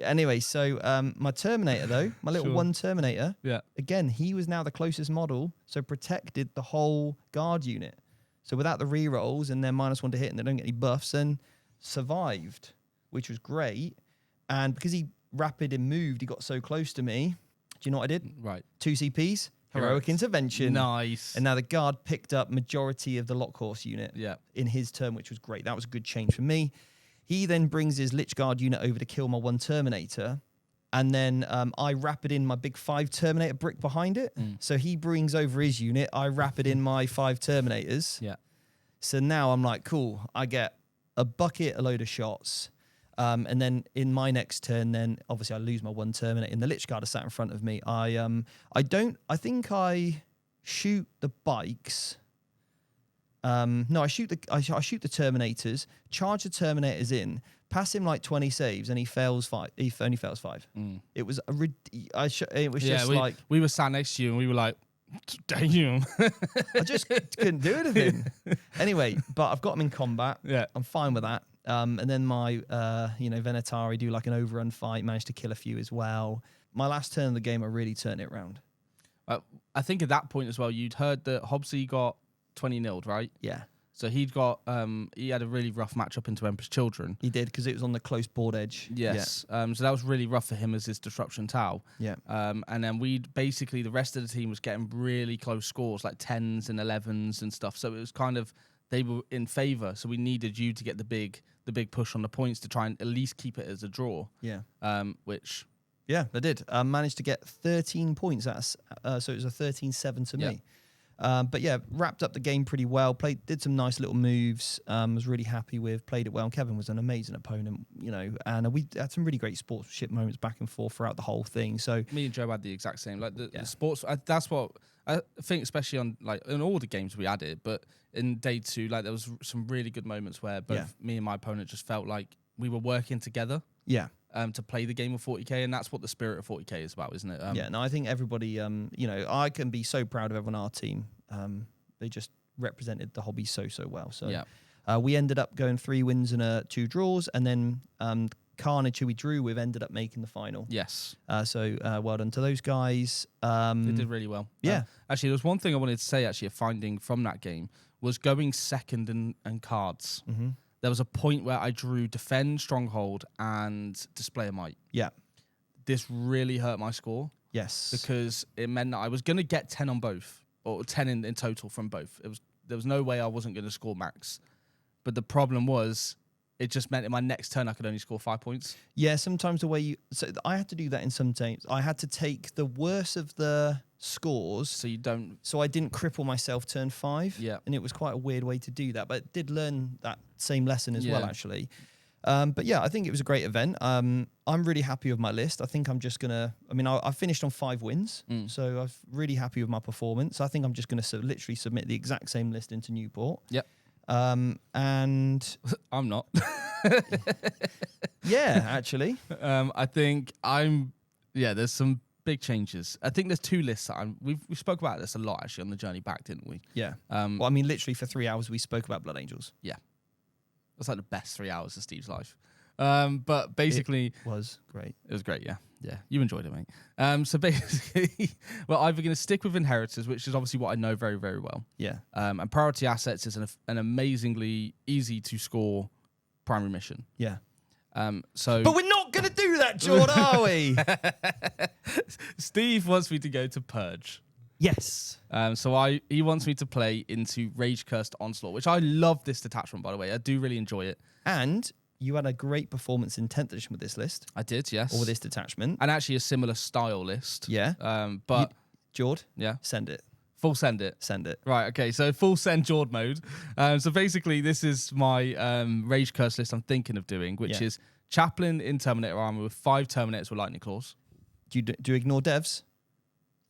Anyway, so my Terminator, though, my little one Terminator, again, he was now the closest model, so protected the whole guard unit. So without the rerolls and then -1 to hit and they don't get any buffs, and survived, which was great. And because he rapid and moved, he got so close to me. Do you know what I did? Right. 2 CPs, heroic intervention. Nice. And now the guard picked up majority of the lock horse unit in his turn, which was great. That was a good change for me. He then brings his Lich Guard unit over to kill my 1 Terminator. And then I rapid in my big 5 Terminator brick behind it. So he brings over his unit. I rapid in my 5 Terminators. Yeah. So now I'm like, cool, I get a bucket, a load of shots. And then in my next turn, then obviously I lose my 1 Terminator and the Lich Guard are sat in front of me. I think I shoot the bikes. No, I shoot the Terminators, charge the Terminators in, pass him like 20 saves, and he fails 5. He only fails 5. It was we were sat next to you and we were like, damn. I just couldn't do anything. Anyway, but I've got him in combat. Yeah, I'm fine with that. And then my Venatari do like an overrun fight, managed to kill a few as well. My last turn of the game, I really turned it around. I think at that point as well, you'd heard that Hobbsy got 20-0'd, right? Yeah. So he had a really rough matchup into Emperor's Children. He did, because it was on the close board edge. Yes. Yeah. So that was really rough for him as his Disruption Tau. Yeah. And then the rest of the team was getting really close scores, like 10s and 11s and stuff. So it was kind of, they were in favour. So we needed you to get the big push on the points to try and at least keep it as a draw. Yeah. Which... Yeah, they did. Managed to get 13 points. So it was a 13-7 to me. But yeah, wrapped up the game pretty well. Did some nice little moves. Was really happy with. Played it well. And Kevin was an amazing opponent, and we had some really great sportsmanship moments back and forth throughout the whole thing. So me and Joe had the exact same. Like the sports. That's what I think, especially on in all the games we had it. But in day 2, there was some really good moments where both me and my opponent just felt like we were working together. Yeah. To play the game of 40k, and that's what the spirit of 40k is about, isn't it? I think everybody, I can be so proud of everyone on our team. They just represented the hobby so well. So we ended up going 3 wins and 2 draws, and then Carnage, who we drew with, ended up making the final. Yes. So well done to those guys. They did really well. Yeah. Actually, there was one thing I wanted to say, a finding from that game, was going second in cards. Mm-hmm. There was a point where I drew Defend, Stronghold, and Display of Might. Yeah. This really hurt my score. Yes. Because it meant that I was going to get 10 on both, or 10 in total from both. There was no way I wasn't going to score max. But the problem was, it just meant in my next turn I could only score 5 points. Yeah, sometimes the way so I had to do that in some teams. I had to take the worst of the scores. So I didn't cripple myself turn 5. Yeah. And it was quite a weird way to do that. But I did learn that same lesson as well, actually. But yeah, I think it was a great event. I'm really happy with my list. I think I'm just going to... I finished on 5 wins. So I'm really happy with my performance. I think I'm just going to literally submit the exact same list into Newport. Yep. And... I'm not. Yeah, actually. I think there's some big changes. I think there's 2 lists that we spoke about this a lot, actually, on the journey back, didn't we? Yeah. Literally for 3 hours we spoke about Blood Angels. Yeah. That's like the best 3 hours of Steve's life. But basically... It was great. It was great, yeah. Yeah, you enjoyed it, mate. So basically, we're either going to stick with Inheritors, which is obviously what I know very, very well. Yeah. And Priority Assets is an amazingly easy to score primary mission. Yeah. But we're not going to do that, Jord, are we? Steve wants me to go to Purge. Yes. So he wants me to play into Rage Cursed Onslaught, which I love this detachment, by the way. I do really enjoy it. And you had a great performance in 10th edition with this list. I did, yes. Or with this detachment. And actually a similar style list. Yeah. Jord, send it. Full send it. Send it. Right, okay, so full send Jord mode. So basically, this is my Rage Curse list I'm thinking of doing, which is Chaplain in Terminator armor with 5 Terminators with Lightning Claws. Do you ignore devs?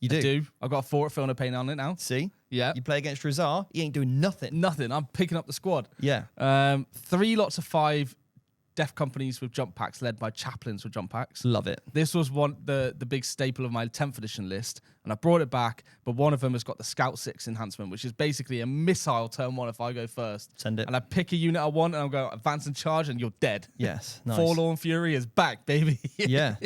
You do? I do. I've got a 4 at Feeling of Pain on it now. See? Yeah. You play against Razar, he ain't doing nothing. Nothing. I'm picking up the squad. Yeah. 3 lots of 5 deaf companies with jump packs led by chaplains with jump packs. Love it. This was the big staple of my 10th edition list, and I brought it back, but one of them has got the Scout 6 enhancement, which is basically a missile turn 1 if I go first. Send it. And I pick a unit I want, and I'll go advance and charge, and you're dead. Yes, nice. Forlorn Fury is back, baby. Yeah.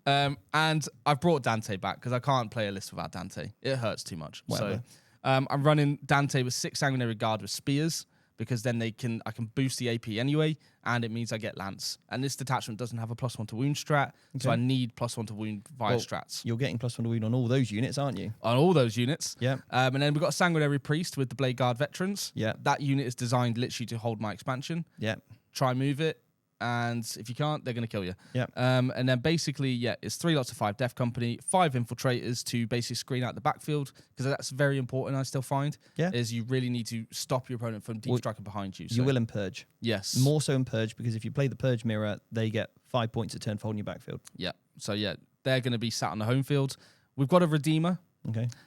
And I've brought Dante back because I can't play a list without Dante. It hurts too much. Whatever. So I'm running Dante with 6 Sanguinary Guard with Spears, because then I can boost the AP anyway, and it means I get Lance. And this detachment doesn't have a +1 to wound strat, so I need +1 to wound via strats. You're getting +1 to wound on all those units, aren't you? On all those units. Yeah. And then we've got a Sanguinary Priest with the Blade Guard Veterans. Yeah. That unit is designed literally to hold my expansion. Yeah. Try move it, and if you can't, they're going to kill you. Yeah. And then basically, it's 3 lots of 5 Death Company, 5 Infiltrators to basically screen out the backfield, because that's very important, I still find, is you really need to stop your opponent from deep striking behind you. So. You will in Purge. Yes. More so in Purge, because if you play the Purge Mirror, they get 5 points a turn for holding your backfield. Yeah. So, they're going to be sat on the home field. We've got a Redeemer,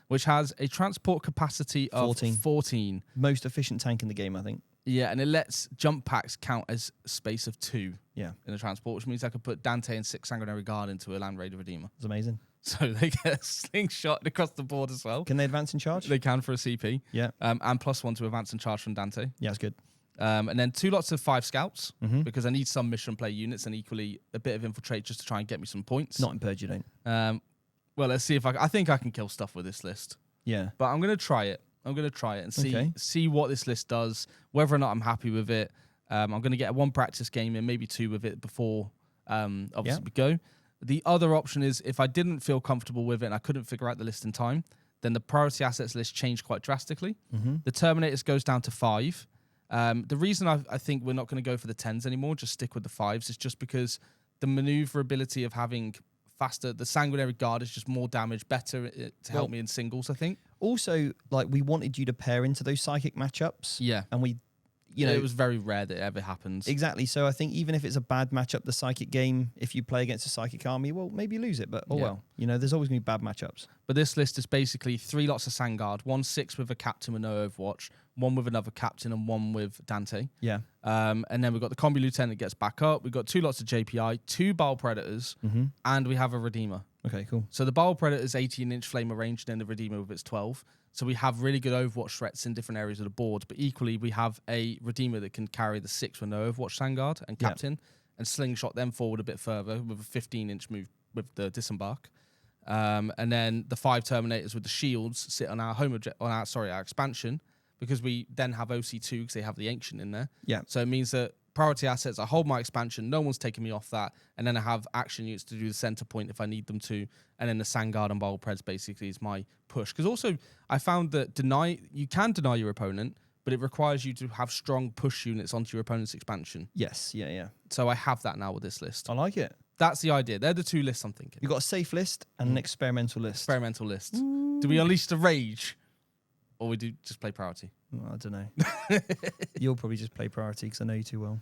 which has a transport capacity of 14. Most efficient tank in the game, I think. Yeah, and it lets jump packs count as space of 2 in the transport, which means I could put Dante and 6 Sanguinary Guard into a Land Raider Redeemer. It's amazing. So they get slingshot across the board as well. Can they advance and charge? They can for a CP. Yeah. And +1 to advance and charge from Dante. Yeah, that's good. And then 2 lots of 5 Scouts, because I need some mission play units, and equally a bit of Infiltrate just to try and get me some points. Not in Purge, you don't. Well, let's see if I think I can kill stuff with this list. Yeah. But I'm going to try it. And see what this list does, whether or not I'm happy with it. I'm going to get 1 practice game and maybe 2 with it before obviously we go. The other option is if I didn't feel comfortable with it and I couldn't figure out the list in time, then the priority assets list changed quite drastically. The Terminators goes down to 5. The reason I think we're not going to go for the 10s anymore, just stick with the 5s, is just because the maneuverability of having faster, the Sanguinary Guard is just more damage, better to help me in singles, I think. Also, like, we wanted you to pair into those psychic matchups. Yeah. And we, it was very rare that it ever happens. Exactly. So I think even if it's a bad matchup, the psychic game, if you play against a psychic army, well, maybe you lose it, but well. There's always going to be bad matchups. But this list is basically 3 lots of Sangard, 1 6 with a captain with no Overwatch, 1 with another captain, and 1 with Dante. Yeah. And then we've got the Combi Lieutenant gets back up. We've got 2 lots of JPI, 2 Bile Predators, and we have a Redeemer. Okay, cool. So the Bile Predator is 18-inch flamer range, and then the Redeemer with its 12. So we have really good Overwatch threats in different areas of the board, but equally we have a Redeemer that can carry the 6 with no Overwatch Sangard and Captain, and slingshot them forward a bit further with a 15-inch move with the Disembark. And then the 5 Terminators with the shields sit on our our expansion, because we then have OC2 because they have the Ancient in there. Yeah. So it means that priority assets, I hold my expansion, no one's taking me off that, and then I have action units to do the center point if I need them to, and then the Sangard and Bile Preds basically is my push. Because also, I found that you can deny your opponent, but it requires you to have strong push units onto your opponent's expansion. Yes, yeah. So I have that now with this list. I like it. That's the idea. They're the 2 lists I'm thinking. You've got a safe list and an experimental list. Experimental list. Ooh. Do we unleash the rage? Or we do just play priority? Well, I don't know. You'll probably just play priority because I know you too well.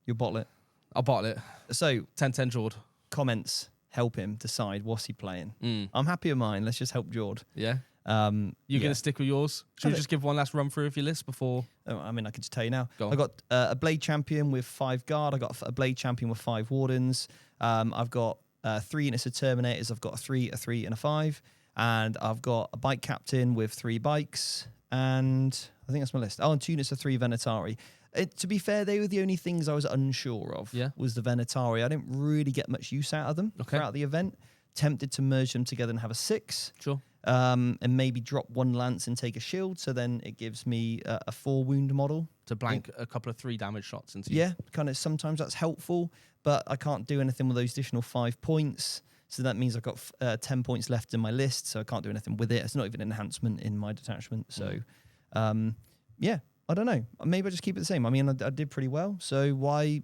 You'll bottle it. I'll bottle it. So 10-10 Jord. Comments help him decide what's he playing. I'm happy with mine. Let's just help Jord. Yeah. You're going to stick with yours? Should we just give one last run through of your list before? I mean, I can just tell you now. Go on. I got a Blade Champion with 5 Guard. I got a Blade Champion with 5 Wardens. I've got 3 units of Terminators. I've got a 3, and a 5. And I've got a Bike Captain with 3 bikes. And I think that's my list. Oh, and 2 units of 3 Venatari. To be fair, they were the only things I was unsure of. Yeah. Was the Venatari. I didn't really get much use out of them throughout the event. Tempted to merge them together and have a 6. Sure. And maybe drop 1 lance and take a shield. So then it gives me a 4 wound model. To blank a couple of 3 damage shots into you. Yeah, kind of sometimes that's helpful, but I can't do anything with those additional 5 points. So that means I've got 10 points left in my list, so I can't do anything with it. It's not even an enhancement in my detachment. So, I don't know. Maybe I just keep it the same. I mean, I did pretty well, so why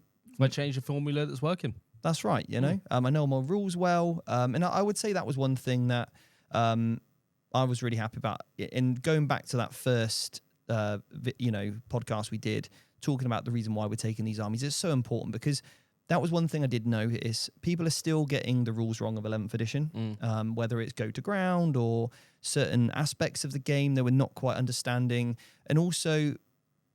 change the formula that's working? That's right, you know. I know my rules well, and I would say that was one thing that I was really happy about. In going back to that first, podcast we did, talking about the reason why we're taking these armies, it's so important because that was one thing I did notice. People are still getting the rules wrong of 11th edition, whether it's go to ground or certain aspects of the game they were not quite understanding. And also,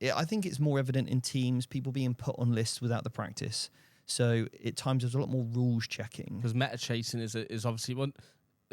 I think it's more evident in teams, people being put on lists without the practice. So at times there's a lot more rules checking. Because meta chasing is obviously one.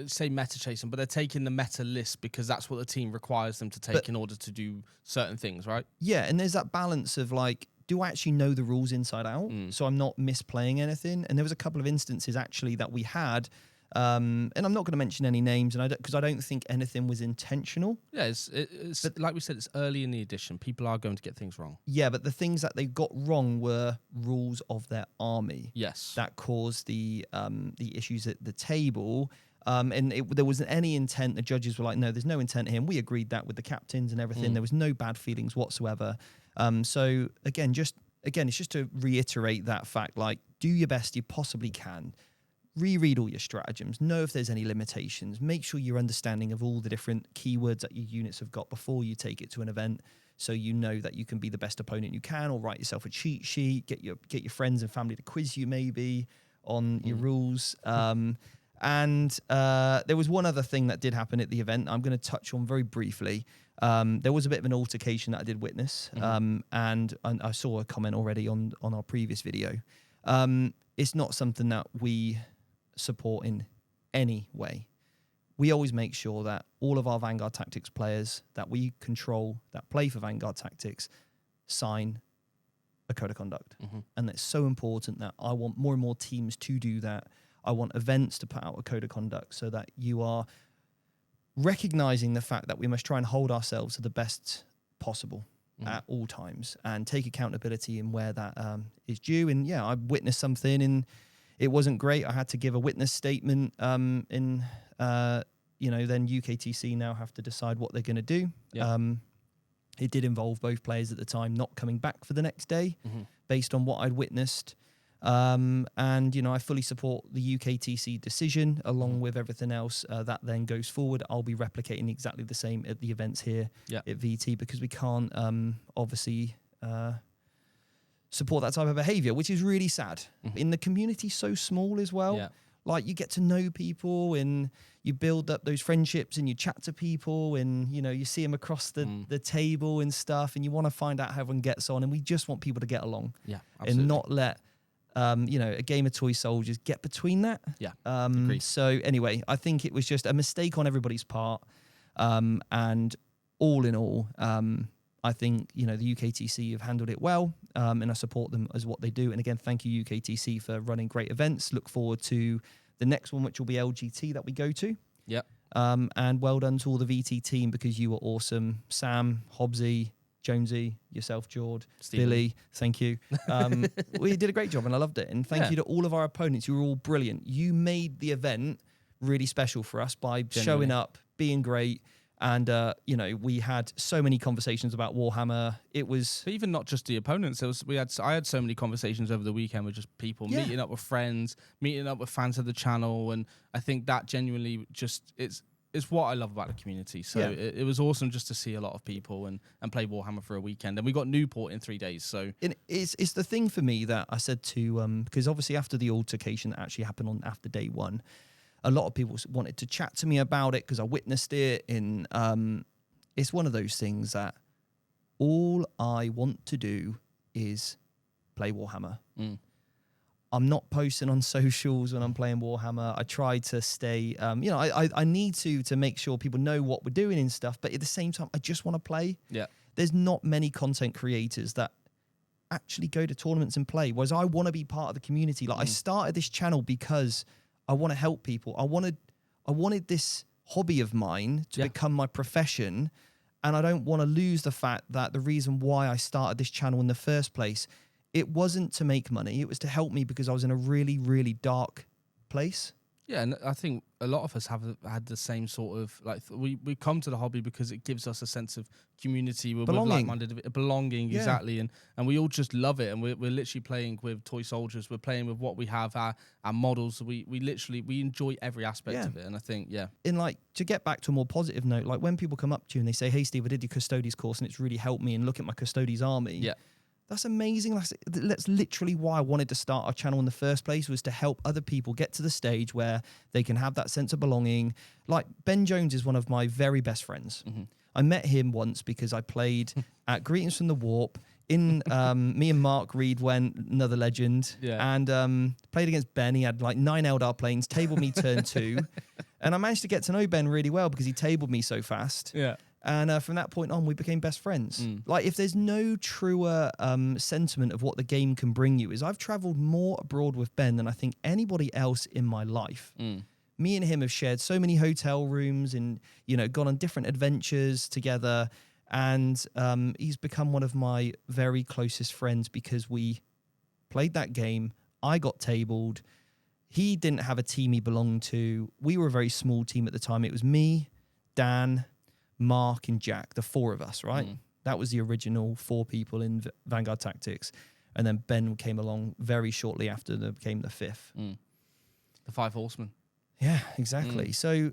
Say meta chasing, but they're taking the meta list because that's what the team requires them to take in order to do certain things, right? Yeah, and there's that balance of like, do I actually know the rules inside out? So I'm not misplaying anything. And there was a couple of instances actually that we had, and I'm not going to mention any names, and because I don't think anything was intentional. Yeah, it's like we said, it's early in the edition. People are going to get things wrong. Yeah, but the things that they got wrong were rules of their army. Yes, that caused the issues at the table. And there wasn't any intent. The judges were like, no, there's no intent here. And we agreed that with the captains and everything. There was no bad feelings whatsoever. So again, it's just to reiterate that fact, like, do your best you possibly can. Reread all your stratagems. Know if there's any limitations. Make sure you're understanding of all the different keywords that your units have got before you take it to an event. So you know that you can be the best opponent you can, or write yourself a cheat sheet, get your friends and family to quiz you maybe on your rules. And there was one other thing that did happen at the event I'm going to touch on very briefly. There was a bit of an altercation that I did witness, and I saw a comment already on our previous video. It's not something that we support in any way. We always make sure that all of our Vanguard Tactics players that we control, that play for Vanguard Tactics, sign a code of conduct. And it's so important that I want more and more teams to do that. I want events to put out a code of conduct so that you are recognizing the fact that we must try and hold ourselves to the best possible at all times and take accountability in where that is due. And yeah, I witnessed something and it wasn't great. I had to give a witness statement then UKTC now have to decide what they're going to do. It did involve both players at the time not coming back for the next day based on what I'd witnessed. And, I fully support the UKTC decision along with everything else that then goes forward. I'll be replicating exactly the same at the events here at VT because we can't obviously support that type of behavior, which is really sad. In the community so small as well. Like you get to know people and you build up those friendships and you chat to people and, you see them across the table and stuff and you want to find out how everyone gets on and we just want people to get along and not let a game of toy soldiers get between that. So anyway, I think it was just a mistake on everybody's part. And all in all, I think, the UKTC have handled it well. And I support them as what they do. And again, thank you UKTC for running great events. Look forward to the next one, which will be LGT that we go to. And well done to all the VT team because you were awesome. Sam, Hobbsy, Jonesy, yourself, Jord, Stephen. Billy, thank you. We did a great job and I loved it. And thank you to all of our opponents. You were all brilliant. You made the event really special for us by showing up, being great. And, we had so many conversations about Warhammer. It was... But even not just the opponents. I had so many conversations over the weekend with just people meeting up with friends, meeting up with fans of the channel. And I think that genuinely just... It's what I love about the community. So it was awesome just to see a lot of people and play Warhammer for a weekend. And we got Newport in 3 days. So it's the thing for me that I said to because obviously after the altercation that actually happened after day one, a lot of people wanted to chat to me about it because I witnessed it. And it's one of those things that all I want to do is play Warhammer. I'm not posting on socials when I'm playing Warhammer. I try to stay, I need to make sure people know what we're doing and stuff. But at the same time, I just want to play. There's not many content creators that actually go to tournaments and play. Whereas I want to be part of the community. Like I started this channel because I want to help people. I wanted this hobby of mine to become my profession. And I don't want to lose the fact that the reason why I started this channel in the first place, it wasn't to make money. It was to help me because I was in a really, really dark place. Yeah, and I think a lot of us have had the same sort of, like, we come to the hobby because it gives us a sense of community. We're like-minded, belonging, exactly. And we all just love it. And we're literally playing with toy soldiers. We're playing with what we have, our models. We enjoy every aspect of it. And I think, In like, to get back to a more positive note, like when people come up to you and they say, hey, Steve, I did your Custodes course and it's really helped me and look at my Custodes army. That's amazing. That's literally why I wanted to start our channel in the first place, was to help other people get to the stage where they can have that sense of belonging. Like Ben Jones is one of my very best friends. I met him once because I played at Greetings from the Warp. In me and Mark Reed went, another legend, and played against Ben. He had like 9 Eldar planes, tabled me turn 2, and I managed to get to know Ben really well because he tabled me so fast. Yeah. And from that point on, we became best friends. Like, if there's no truer sentiment of what the game can bring you, is I've traveled more abroad with Ben than I think anybody else in my life. Me and him have shared so many hotel rooms and, you know, gone on different adventures together. And he's become one of my very closest friends because we played that game. I got tabled. He didn't have a team he belonged to. We were a very small team at the time. It was me, Dan, Mark, and Jack, the 4 of us, right? That was the original 4 people in Vanguard Tactics. And then Ben came along very shortly after became the 5th. The 5 Horsemen. Yeah, exactly. So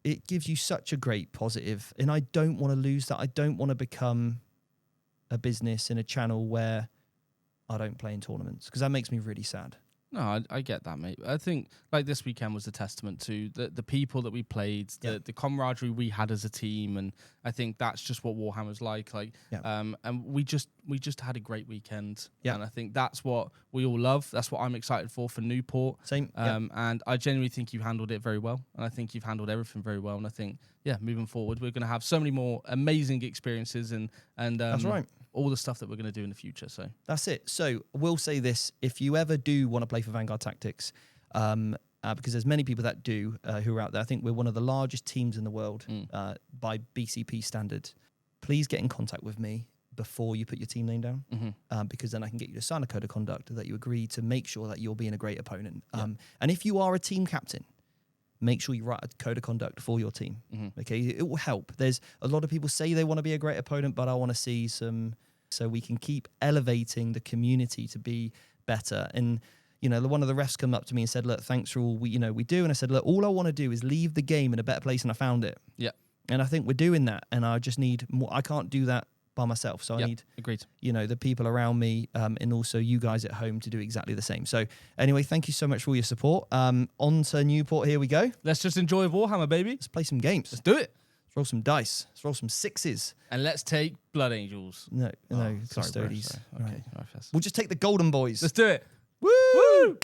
it gives you such a great positive, and I don't want to lose that. I don't want to become a business and a channel where I don't play in tournaments, because that makes me really sad. No, I get that, mate. I think like this weekend was a testament to the people that we played, the camaraderie we had as a team, and I think that's just what Warhammer's like. And we just had a great weekend. And I think that's what we all love. That's what I'm excited for Newport. Same. And I genuinely think you handled it very well, and I think you've handled everything very well. And I think moving forward, we're going to have so many more amazing experiences and that's right. All the stuff that we're going to do in the future. So that's it. So we'll say this: if you ever do want to play for Vanguard Tactics, because there's many people that do who are out there. I think we're one of the largest teams in the world by BCP standards. Please get in contact with me before you put your team name down, because then I can get you to sign a code of conduct that you agree to make sure that you're being a great opponent. And if you are a team captain, make sure you write a code of conduct for your team. Okay, it will help. There's a lot of people say they want to be a great opponent, but I want to see some, so we can keep elevating the community to be better. And you know, one of the refs come up to me and said, "Look, thanks for all we do." And I said, "Look, all I want to do is leave the game in a better place than I found it." Yeah. And I think we're doing that. And I just need more. I can't do that by myself. So I need, agreed. You know, the people around me, and also you guys at home to do exactly the same. So anyway, thank you so much for all your support. On to Newport. Here we go. Let's just enjoy Warhammer, baby. Let's play some games. Let's do it. Let's roll some dice. Let's roll some 6s. And let's take Blood Angels. No, Custodes. Okay, We'll just take the golden boys. Let's do it. Woo!